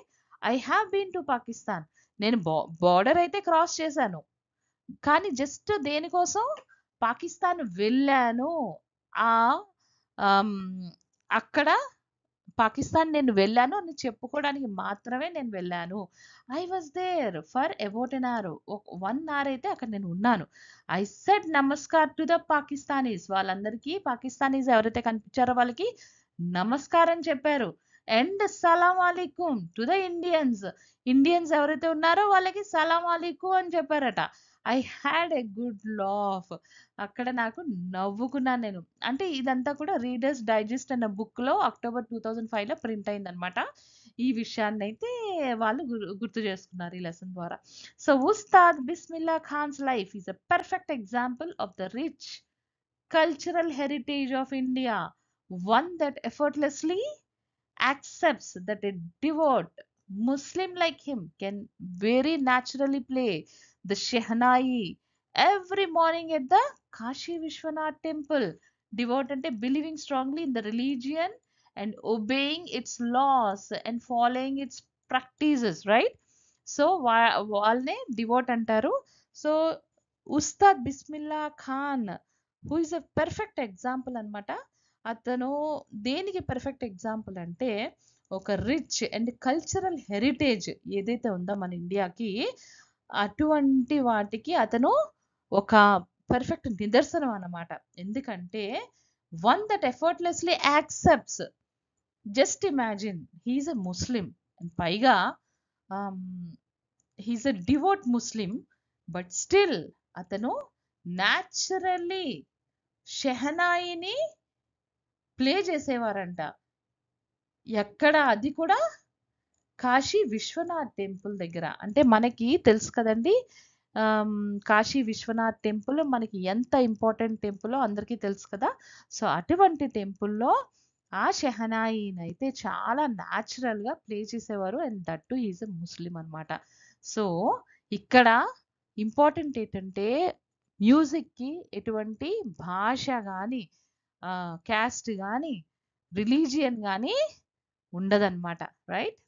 Speaker 1: I have been to Pakistan. నేను బోర్డర్ అయితే క్రాస్ చేశాను. కానీ జస్ట్ దేనికోసం పాకిస్తాన్ వెళ్ళాను. ఆహ్, హ్మ్. అక్కడ పాకిస్తాన్ నేను వెళ్ళాను అని చెప్పుకోవడానికి మాత్రమే నేను వెళ్ళాను. I was there for about an hour. 1 hour అయితే అక్కడ నేను ఉన్నాను. I said namaskar to the Pakistanis. వాళ్ళందరికీ పాకిస్తానీస్ ఎవరైతే కనిపించారో వాళ్ళకి నమస్కారం చెప్పారు. అండ్ సలాం అలైకుం టు ద ఇండియన్స్. ఇండియన్స్ ఎవరైతే ఉన్నారో వాళ్ళకి సలాం అలైకుం అని చెప్పారట. I had a good laugh. అక్కడ నాకు నవ్వుకున్నాను నేను. అంటే ఇదంతా కూడా 'రీడర్స్ డైజెస్ట్' అన్న బుక్‌లో అక్టోబర్ 2005లో ప్రింట్ అయిందనమాట. ఈ విషయాన్నైతే వాళ్ళు గుర్తు చేసుకున్నారు ఈ లెసన్ ద్వారా. So, Ustad Bismillah Khan's life is a perfect example of the rich cultural heritage of India, one that effortlessly accepts that a devout Muslim like him can very naturally play the Shehnai every morning at the Kashi Vishwanath temple. Devout ante believing strongly in the religion and obeying its laws and following its practices, right? So వాళ్ళనే devote అంటారు. So Ustad Bismillah Khan who is a perfect example అన్నమాట. అతను దేనికి perfect example అంటే ఒక rich and cultural heritage ఏదైతే ఉందో మన ఇండియాకి అటువంటి వాటికి అతను ఒక పర్ఫెక్ట్ నిదర్శనం అన్నమాట. ఎందుకంటే one that effortlessly accepts. Just imagine he is a Muslim పైగా he's a devout Muslim but still అతను న్యాచురల్లీ షెహనాయిని ప్లే చేసేవారంట. ఎక్కడ? అది కూడా కాశీ విశ్వనాథ్ టెంపుల్ దగ్గర. అంటే మనకి తెలుసు కదండి. కాశీ విశ్వనాథ్ టెంపుల్ మనకి ఎంత ఇంపార్టెంట్ టెంపులో అందరికీ తెలుసు కదా. సో అటువంటి టెంపుల్లో ఆ షెహనాయినైతే చాలా న్యాచురల్‌గా ప్లే చేసేవారు. And that too is a Muslim అన్నమాట. సో ఇక్కడ ఇంపార్టెంట్ ఏంటంటే మ్యూజిక్‌కి ఎటువంటి భాష గాని, క్యాస్ట్ గాని, రిలీజియన్ గాని ఉండదన్నమాట. Right?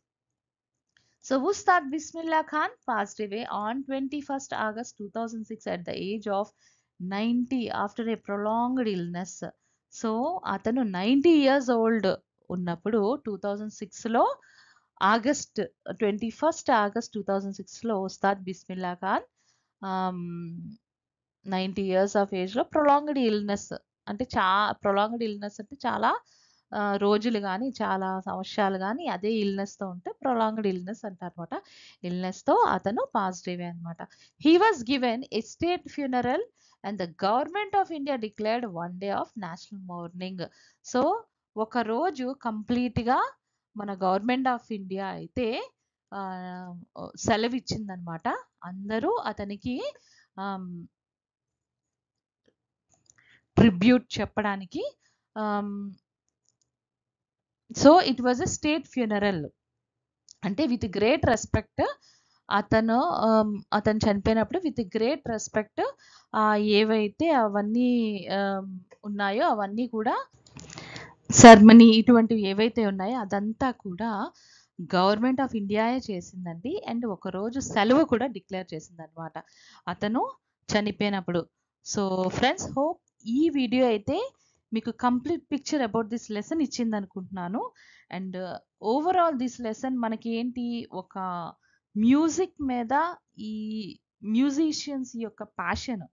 Speaker 1: So Ustad Bismillah Khan passed away on 21st August 2006 at the age of 90 after a prolonged illness. సో అతను 90 years old ఉన్నప్పుడు 2006లో ఆగస్ట్ 21st ఆగస్ట్ 2006లో ఉస్తాద్ బిస్మిల్లా ఖాన్ 90 years ఆఫ్ ఏజ్‌లో ప్రొలాంగ్డ్ ఇల్‌నెస్ అంటే ప్రొలాంగ్డ్ ఇల్‌నెస్ అంటే చాలా రోజులు గాని, చాలా సంవత్సరాలు గాని అదే ఇల్‌నెస్‌తో ఉంటే ప్రొలాంగ్డ్ ఇల్‌నెస్ అంటారన్నమాట. ఇల్‌నెస్‌తో అతను పాస్డ్ అవే అన్నమాట. He was given a state funeral and the government of India declared 1 day of national morning. So ఒక రోజు కంప్లీట్‌గా మన గవర్నమెంట్ ఆఫ్ ఇండియా అయితే సెలవిచ్చిందన్నమాట. అందరూ అతనికి ట్రిబ్యూట్ చెప్పడానికి. So it was a state funeral. అంటే విత్ గ్రేట్ రెస్పెక్ట్ అతను చనిపోయినప్పుడు విత్ గ్రేట్ రెస్పెక్ట్ ఏవైతే అవన్నీ ఉన్నాయో అవన్నీ కూడా సెర్మనీ ఇటువంటివి ఏవైతే ఉన్నాయో అదంతా కూడా గవర్నమెంట్ ఆఫ్ ఇండియాయే చేసిందండి. అండ్ ఒకరోజు సెలవు కూడా డిక్లేర్ చేసిందనమాట అతను చనిపోయినప్పుడు. సో ఫ్రెండ్స్, హోప్ ఈ వీడియో అయితే మీకు complete picture about this lesson ఇచ్చిందనుకుంటున్నాను. అండ్ ఓవరాల్ దిస్ లెసన్ మనకి ఏంటి, ఒక మ్యూజిక్ మీద ఈ మ్యూజిషియన్స్ యొక్క passion,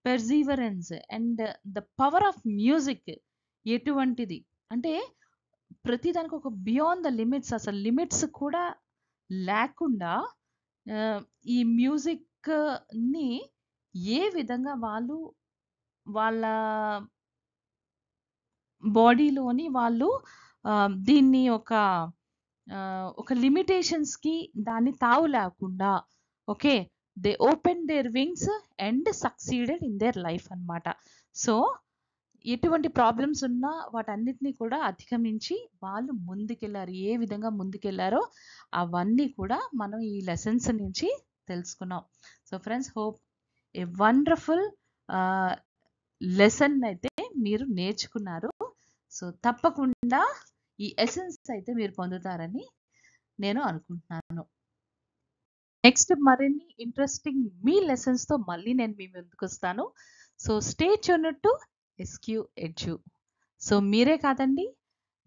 Speaker 1: perseverance and the power of music ఎటువంటిది అంటే, ప్రతిదానికి ఒక బియాండ్ ద లిమిట్స్, అసలు లిమిట్స్ కూడా లేకుండా ఈ మ్యూజిక్‌ని ఏ విధంగా వాళ్ళు వాళ్ళ బాడీలోని వాళ్ళు దీన్ని ఒక లిమిటేషన్స్‌కి దాన్ని తావు లేకుండా, okay. They open there wings and succeeded in their life అన్నమాట. సో, ఎటువంటి ప్రాబ్లమ్స్ ఉన్నా వాటన్నిటిని కూడా అధిగమించి వాళ్ళు ముందుకెళ్లారు. ఏ విధంగా ముందుకెళ్లారో అవన్నీ కూడా మనం ఈ లెసన్స్ నుంచి తెలుసుకున్నాం. So friends, hope a wonderful lesson అయితే మీరు నేర్చుకున్నారు. సో తప్పకుండా ఈ ఎసెన్స్ అయితే మీరు పొందుతారని నేను అనుకుంటున్నాను. నెక్స్ట్ మరిన్ని ఇంట్రెస్టింగ్ మీ లెసన్స్‌తో మళ్ళీ నేను మీ ముందుకొస్తాను. So stay tuned to SQ Edu. So మీరే కాదండి,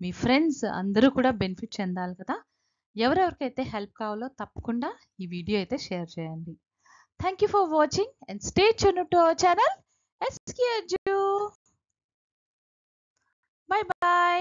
Speaker 1: మీ ఫ్రెండ్స్ అందరూ కూడా బెనిఫిట్ చెందాలి కదా! ఎవరెవరికైతే హెల్ప్ కావాలో తప్పకుండా ఈ వీడియో అయితే షేర్ చేయండి. Thank you for watching and stay tuned to our channel SQ edu. By by.